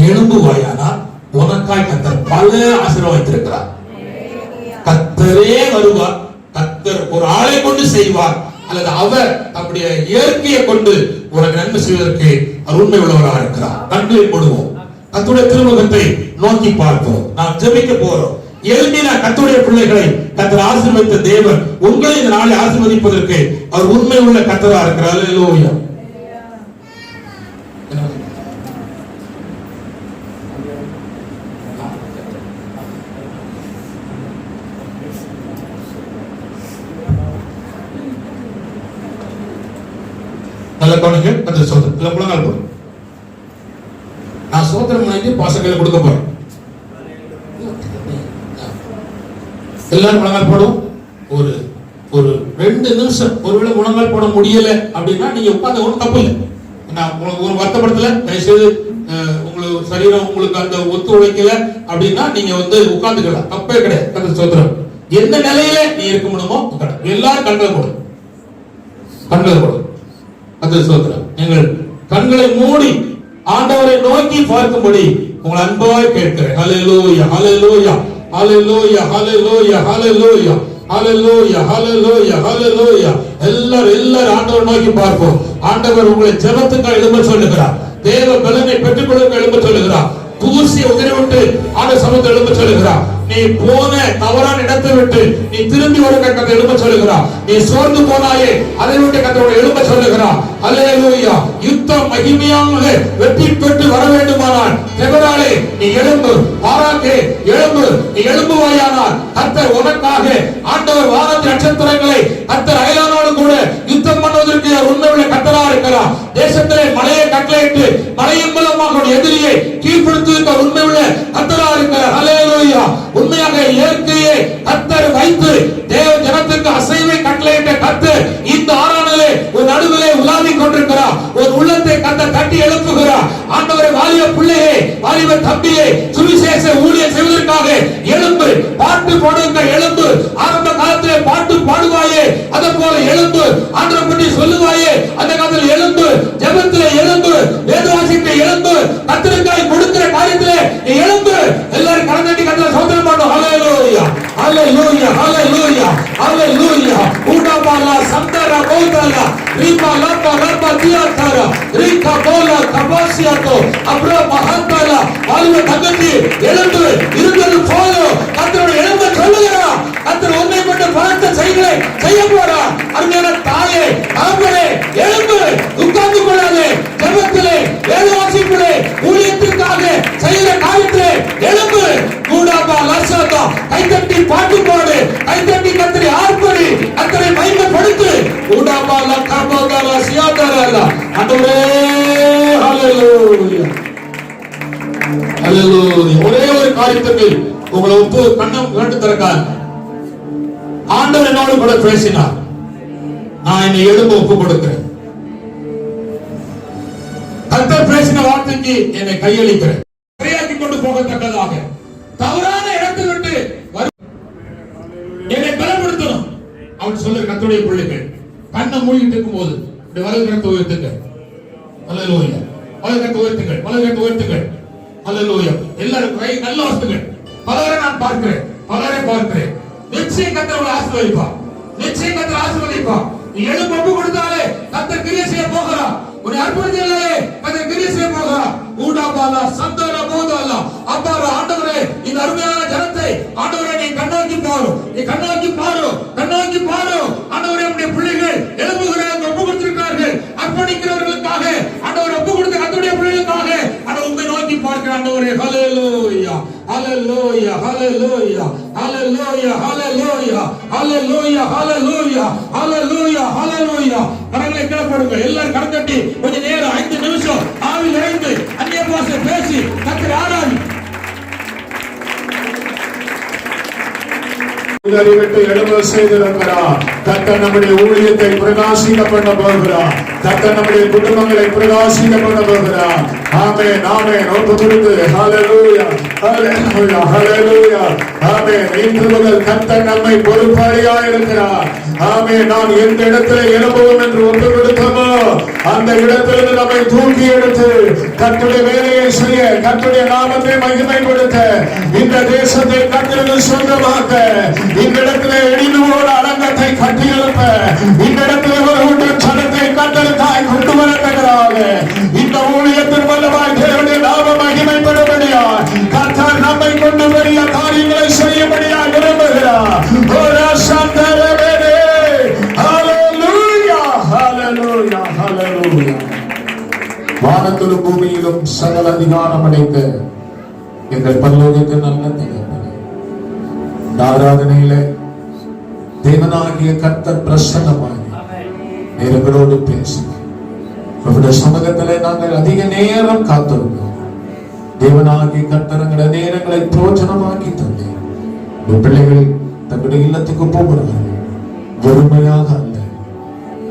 A: எழும்புவாயானால் உனக்காய் கர்த்தர் பல ஆசீர்வதித்திருக்கிறார். கர்த்தரே வருவார். கர்த்தர் ஒரு ஆளை கொண்டு செய்வார், அல்லது அவர் நம்முடைய இயற்கையை கொண்டு உனக்கு நன்மை செய்வதற்கு அவர் உண்மை உள்ளவராக இருக்கிறார். கண்களை போடுவோம், கர்த்தருடைய திருமுகத்தை நோக்கி பார்ப்போம். நாம் ஜெபிக்க போறோம். எழுதின கர்த்தருடைய பிள்ளைகளை கர்த்தர் ஆசீர்வதித்த தேவன் உங்களை இந்த நாளை ஆசீர்வதிப்பதற்கு அவர் உண்மை உள்ள கர்த்தராக இருக்கிறார். அல்லேலூயா. நல்ல கவனிங்க. கர்த்தர் சோதரம் இல்ல முழங்கால் போடும். நான் சோதரம் பண்ணி பாசங்களை கொடுக்க போறேன். எல்லாரும் முழங்கால் போடும். ஒரு ஒரு 2 நிமிஷம் ஒருவேளை முழங்கால் போட முடியல அப்படின்னா நீங்க உட்கார்ந்து ஒன்றும் தப்பு இல்லை. நான் உங்களுக்கு ஒரு வருத்தப்படுத்தல, தயவுசெய்து உங்களுக்கு சரீரம் உங்களுக்கு அந்த ஒத்து உழைக்கல அப்படின்னா நீங்க உட்கார்ந்துக்கலாம், தப்பே கிடையாது. கர்த்தர் சோதரம். எந்த நிலையில நீ இருக்க முடியுமோ எல்லாரும் கண்களை போடும், கண்களை போடும். கர்த்தர் சோதரம். நீங்கள் கண்களை மூடி ஆண்டவரை நோக்கி பார்க்கும்படி உங்களை அன்பாய் கேட்கிறேன். ஹல்லேலூயா, ஹல்லேலூயா, ஹல்லேலூயா, ஹல்லேலூயா, ஹல்லேலூயா, ஹல்லேலூயா, ஹல்லேலூயா, ஹல்லேலூயா. எல்லாரும் ஆண்டவரை நோக்கி பார்ப்போம். ஆண்டவர் உங்களை ஜெபத்துக்கு எழும்ப சொல்லுகிறார். தேவ பலனை பெற்றுக்கொள்ள எழும்ப சொல்லுகிறார். தூசியை உதறிவிட்டு ஆண்டவர் சமூகத்தை எழும்ப சொல்லுகிறார். நீ போன தவறான இடத்தை விட்டு நீ திரும்பி வர கர்த்தர் எழும்ப சொல்லுகிறார். நீ சோர்ந்து போனாயே அதை விட்டு கர்த்தர் எழும்ப சொல்லுகிறார். அல்லேலூயா. யுத்தம் மகிமையாக வெற்றி பெற்று வர வேண்டுமானால் தெபராலே நீ எழும்பு, பாராக்கே எழும்பு. நீ எழும்புவாயானால் கர்த்தர் உனக்காக ஆண்டவர் வானத்தின் நட்சத்திரங்களை கர்த்தர் அயலானோடு கூட யுத்தம் பண்ணுவதற்கு உண்மையுள்ள கர்த்தராக இருக்கிறார். தேசத்திலே மலையை கட்டளையிட்டு மலையின் மூலமாக எதிரியை கீழ்ப்படுத்துவதற்கு உண்மையுள்ள கர்த்தராக இருக்கிறார். அல்லேலூயா. உண்மையாக இயற்கையை கர்த்தர் வைத்து தேவ ஜனத்துக்கு அசைவை கட்டளையிட்ட கர்த்தர் இந்த ஆராதனையிலே ஒரு நடுவிலே உலாவிக் கொண்டிருக்கிறார். ஒரு உள்ளத்தை கர்த்தர் தட்டி எழுப்புகிறார். ஆண்டவரே, வாலிப பிள்ளையே, வாலிப தம்பியே, சுவிசேஷ ஊழியம் செய்வதற்காக எழும்பு, பாட்டு பாடுங்க, எழும்பு. ஆரம்ப காலத்திலே பாட்டு பாடுவாயே, அதை போல எழும்பு. ஆண்டவரை பற்றி சொல்லுவாயே, அந்த காலத்தில் எழும்பு. ஜெபத்திலே எழும்பு, வேதவாசியத்தை எழும்பு, கர்த்தருக்காய் கொடுக்கிற காரியத்திலே எழும்பு. எல்லாரும் கலந்தட்டி கர்த்தரை சோதனை பண்ணும். ஹல்லேலூயா, ஹல்லேலூயா, ஹல்லேலூயா, ஹல்லேலூயா. உடபாலா சந்தரா போதலா ரிபா லபா லபா தியாதரா ரிகா போலா கபாசியாதோ அப்ரோ மஹந்தலா. வாலிப தங்கச்சி எழும்பு, இருந்தது போதும். கர்த்தரோட எழும்ப சொல்லுகிறார். கர்த்தர் உன்னை கொண்டு பலத்த செயல்களை செய்ய போறார். அருமையான தாயே, தகப்பனே, எழும்பு, உட்கார்ந்து கொள்ளாதே. ஜெபத்திலே, வேதவாசிப்பிலே, ஊழியத்திற்காக செய்கிற காரியத்திலே எழும்பு. கூடாபா லசதா. கைதட்டி பாட்டு பாடு, கைதட்டி கர்த்தரை ஆர்ப்பரி, கர்த்தரை மகிமைப்படுத்து. கூடாபா லகபகலா சியாதரலா. ஆண்டவரே, ஹல்லேலூயா, ஹல்லேலூயா. ஒரே ஒரு காரியத்துக்கு உங்களை ஒப்பு கண்ணம் கண்டு திறக்காது. ஆண்டவர் என்னோடு கூட பேசினார். நான் என்னை எழும்ப ஒப்பு கொடுக்கிறேன். கர்த்தர் பேசின வார்த்தைக்கு என்னை கையளிக்கிறேன். சரியாக்கி கொண்டு போகத்தக்கதாக தவறான இடத்தை விட்டு என்னை பலப்படுத்தணும். அவன் சொல்ல கர்த்தருடைய பிள்ளைகள் கண்ணை மூடிட்டு இருக்கும் போது வலது கரத்தை உயர்த்துங்க. அல்லேலூயா. வலது கரத்தை உயர்த்துங்கள், வலது கரத்தை உயர்த்துங்கள். அல்லேலூயா. எல்லாரும் கை நல்ல வார்த்தைகள். பலரை நான் பார்க்கிறேன். பலரை பார்க்கிறேன். நிச்சயம் கர்த்தர் உங்களை ஆசீர்வதிப்பார். நிச்சயம் கர்த்தர் ஆசீர்வதிப்பார். நீ எழுந்து ஒப்பு கொடுத்தாலே கர்த்தர் கிரியை செய்ய போகிறார். ஒரு அற்புதத்திலே கர்த்தர் கிரியை செய்ய போகிறார். ஊடாபாலா சந்தர போதாலா அப்பாரா ஆண்டவரே, இந்த அருமையான ஜனத்தை ஆண்டவரே நீ கண்ணோக்கி பாரு. நீ கண்ணோக்கி பாரு, கண்ணோக்கி பாரு. ஆண்டவரே, உம்முடைய பிள்ளைகள் எழும்புகிறார்கள், ஒப்பு கொடுத்திருக்கிறார்கள். அர்ப்பணிக்கிறவர்களுக்காக ஆண்டவர் ஒப்பு கொடுத்த கர்த்தருடைய பிள்ளைகளுக்காக ஆண்டவர் உம்மை நோக்கி பார்க்கிறார். ஆண்டவரே, ஹல்லேலூயா, ஹல்லேலூயா, ஹல்லேலூயா, ஹல்லேலூயா, ஹல்லேலூயா, ஹல்லேலூயா, ஹல்லேலூயா, ஹல்லேலூயா, ஹல்லேலூயா. கரங்களை கிளப்படுங்க. எல்லாரும் கரம் தட்டி கொஞ்ச நேரம் 5 நிமிஷம் ஆவியில் இறைந்து அந்நிய பாஷை பேசி கர்த்தரை ஆராதி.
D: விட்டு எழும்ப செய்திருக்கிறார். கர்த்தர் நம்முடைய ஊழியத்தை பிரகாசிக்க பண்ண போகிறார். கர்த்தர் நம்முடைய குடும்பங்களை பிரகாசிக்க பண்ண போகிறார். ஆமென், ஆமென். ஒப்பு கொடுத்து ஹல்லேலூயா, ஹல்லேலூயா, ஹல்லேலூயா, ஆமென். இன்று முதல் கர்த்தர் நம்மை பொறுப்பாளியாய் இருக்கிறார். ஆமென். நாம் எந்த இடத்திலே எழும்புவோம் என்று ஒப்பு கொடுத்தோமோ அந்த இடத்திலிருந்து நம்மை தூக்கி எடுத்து கர்த்தருடைய வேலையை செய்ய, கர்த்தருடைய நாமத்தை மகிமைப்படுத்த, இந்த தேசத்தை கர்த்தருக்கு சொந்தமாக்க, இந்த இடத்திலே இடிவோட அலங்கத்தை கட்டி எழுப்ப, இந்த இடத்திலே ஒரு கூட்டம் சனத்தை கர்த்தருக்காய் கொண்டு வரத்தக்கதாக இந்த ஊழியத்தின் மூலமாய் தேவனுடைய நாம மகிமைப்படும்படியாய் கர்த்தர் நம்மை கொண்டு பெரிய காரியங்களை செய்யும்படியாய் விரும்புகிறார். வானத்திலும் பூமியிலும் சகல அதிகாரம் அடைந்த எங்கள் பரலோகத்தின் நல்ல தகப்பனே, இந்த ஆராதனையிலே தேவனாகிய கர்த்தர் பிரசன்னமாகி எங்களோடு பேசி அவருடைய சமூகத்திலே நாங்கள் அதிக நேரம் காத்திருந்தோம். தேவனாகிய கர்த்தர் எங்களுடைய நேரங்களை பிரோஜனமாக்கி தந்தேன். பிள்ளைகள் தங்களுடைய இல்லத்துக்கு போகிறார்கள். வெறுமையாக அல்ல,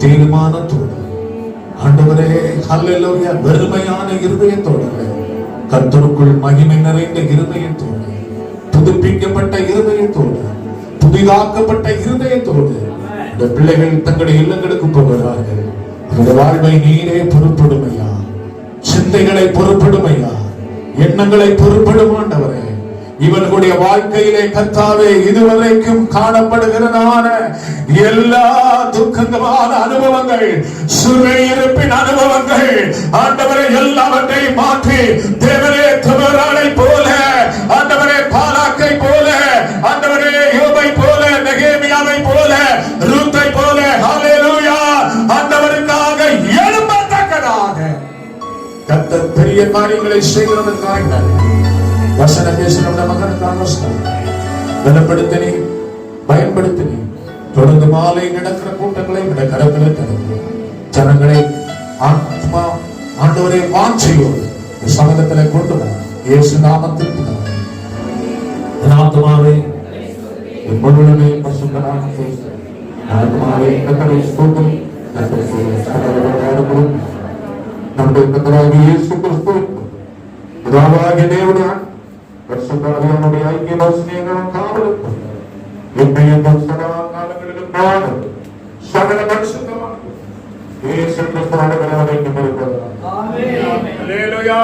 D: தீர்மானத்தோடு ஆண்டவரே, ஹல்லேலூயா, வெறுமையான இருதயத்தோடு கர்த்தருக்குள் மகிமை நிறைந்த இருதயத்தோடு, புதுப்பிக்கப்பட்ட இருதயத்தோடு, புதிதாக்கப்பட்ட இருதயத்தோடு இந்த பிள்ளைகள் தங்களுடைய இல்லங்களுக்கு போகிறார்கள். அவருடைய வாழ்வை நீரே பொறுப்படுமையா, சிந்தைகளை பொறுப்படுமையா, எண்ணங்களை பொறுப்படும் ஆண்டவரே. இவர்களுடைய வாழ்க்கையிலே கர்த்தாவே இதுவரைக்கும் காணப்படுகிறதான எல்லா துக்கங்களான அனுபவங்கள், சிறையிருப்பின் அனுபவங்கள் ஆண்டவரே எல்லாவற்றையும் மாற்றி தேவனே தவறாளை போல, ஆண்டவரே பாலாக்கை போல, ஆண்டவரே யோபை போல, நெகேமியாவை போல, ரூத்தை போல, ஹல்லேலூயா, ஆண்டவருக்காக எழும்பத்தக்கதாக கர்த்தர் பெரிய காரியங்களை செய்கிறதற்காக வசன பேசுகிற மகனுக்காக பலப்படுத்தினே, பயன்படுத்தினே. தொடர்ந்து மாலை நடக்கிற கூட்டங்களை விட கரங்களை தருங்க. ஜனங்களை ஆத்மா ஆண்டவரை வாஞ்சையோடு சமூகத்திலே கொண்டு வர இயேசு நாமத்தில் ஆத்மாவே முழுவதுமே பரிசுத்த நாமத்தில் ஆத்மாவே கர்த்தரை ஸ்தோத்திரி. நம்முடைய கர்த்தராகிய இயேசு கிறிஸ்து பிதாவாகிய தேவனுடைய பரிசுத்தவான்களுடைய ஐக்கியமும் ஸ்நேகமும் காவலும் எப்பயும் சதா காலங்களிலும் வாழும் சகல பரிசுத்தவான்கள் இயேசு கிறிஸ்துவின் நாமத்தில் இருக்கிறது. ஆமென். ஹல்லேலூயா.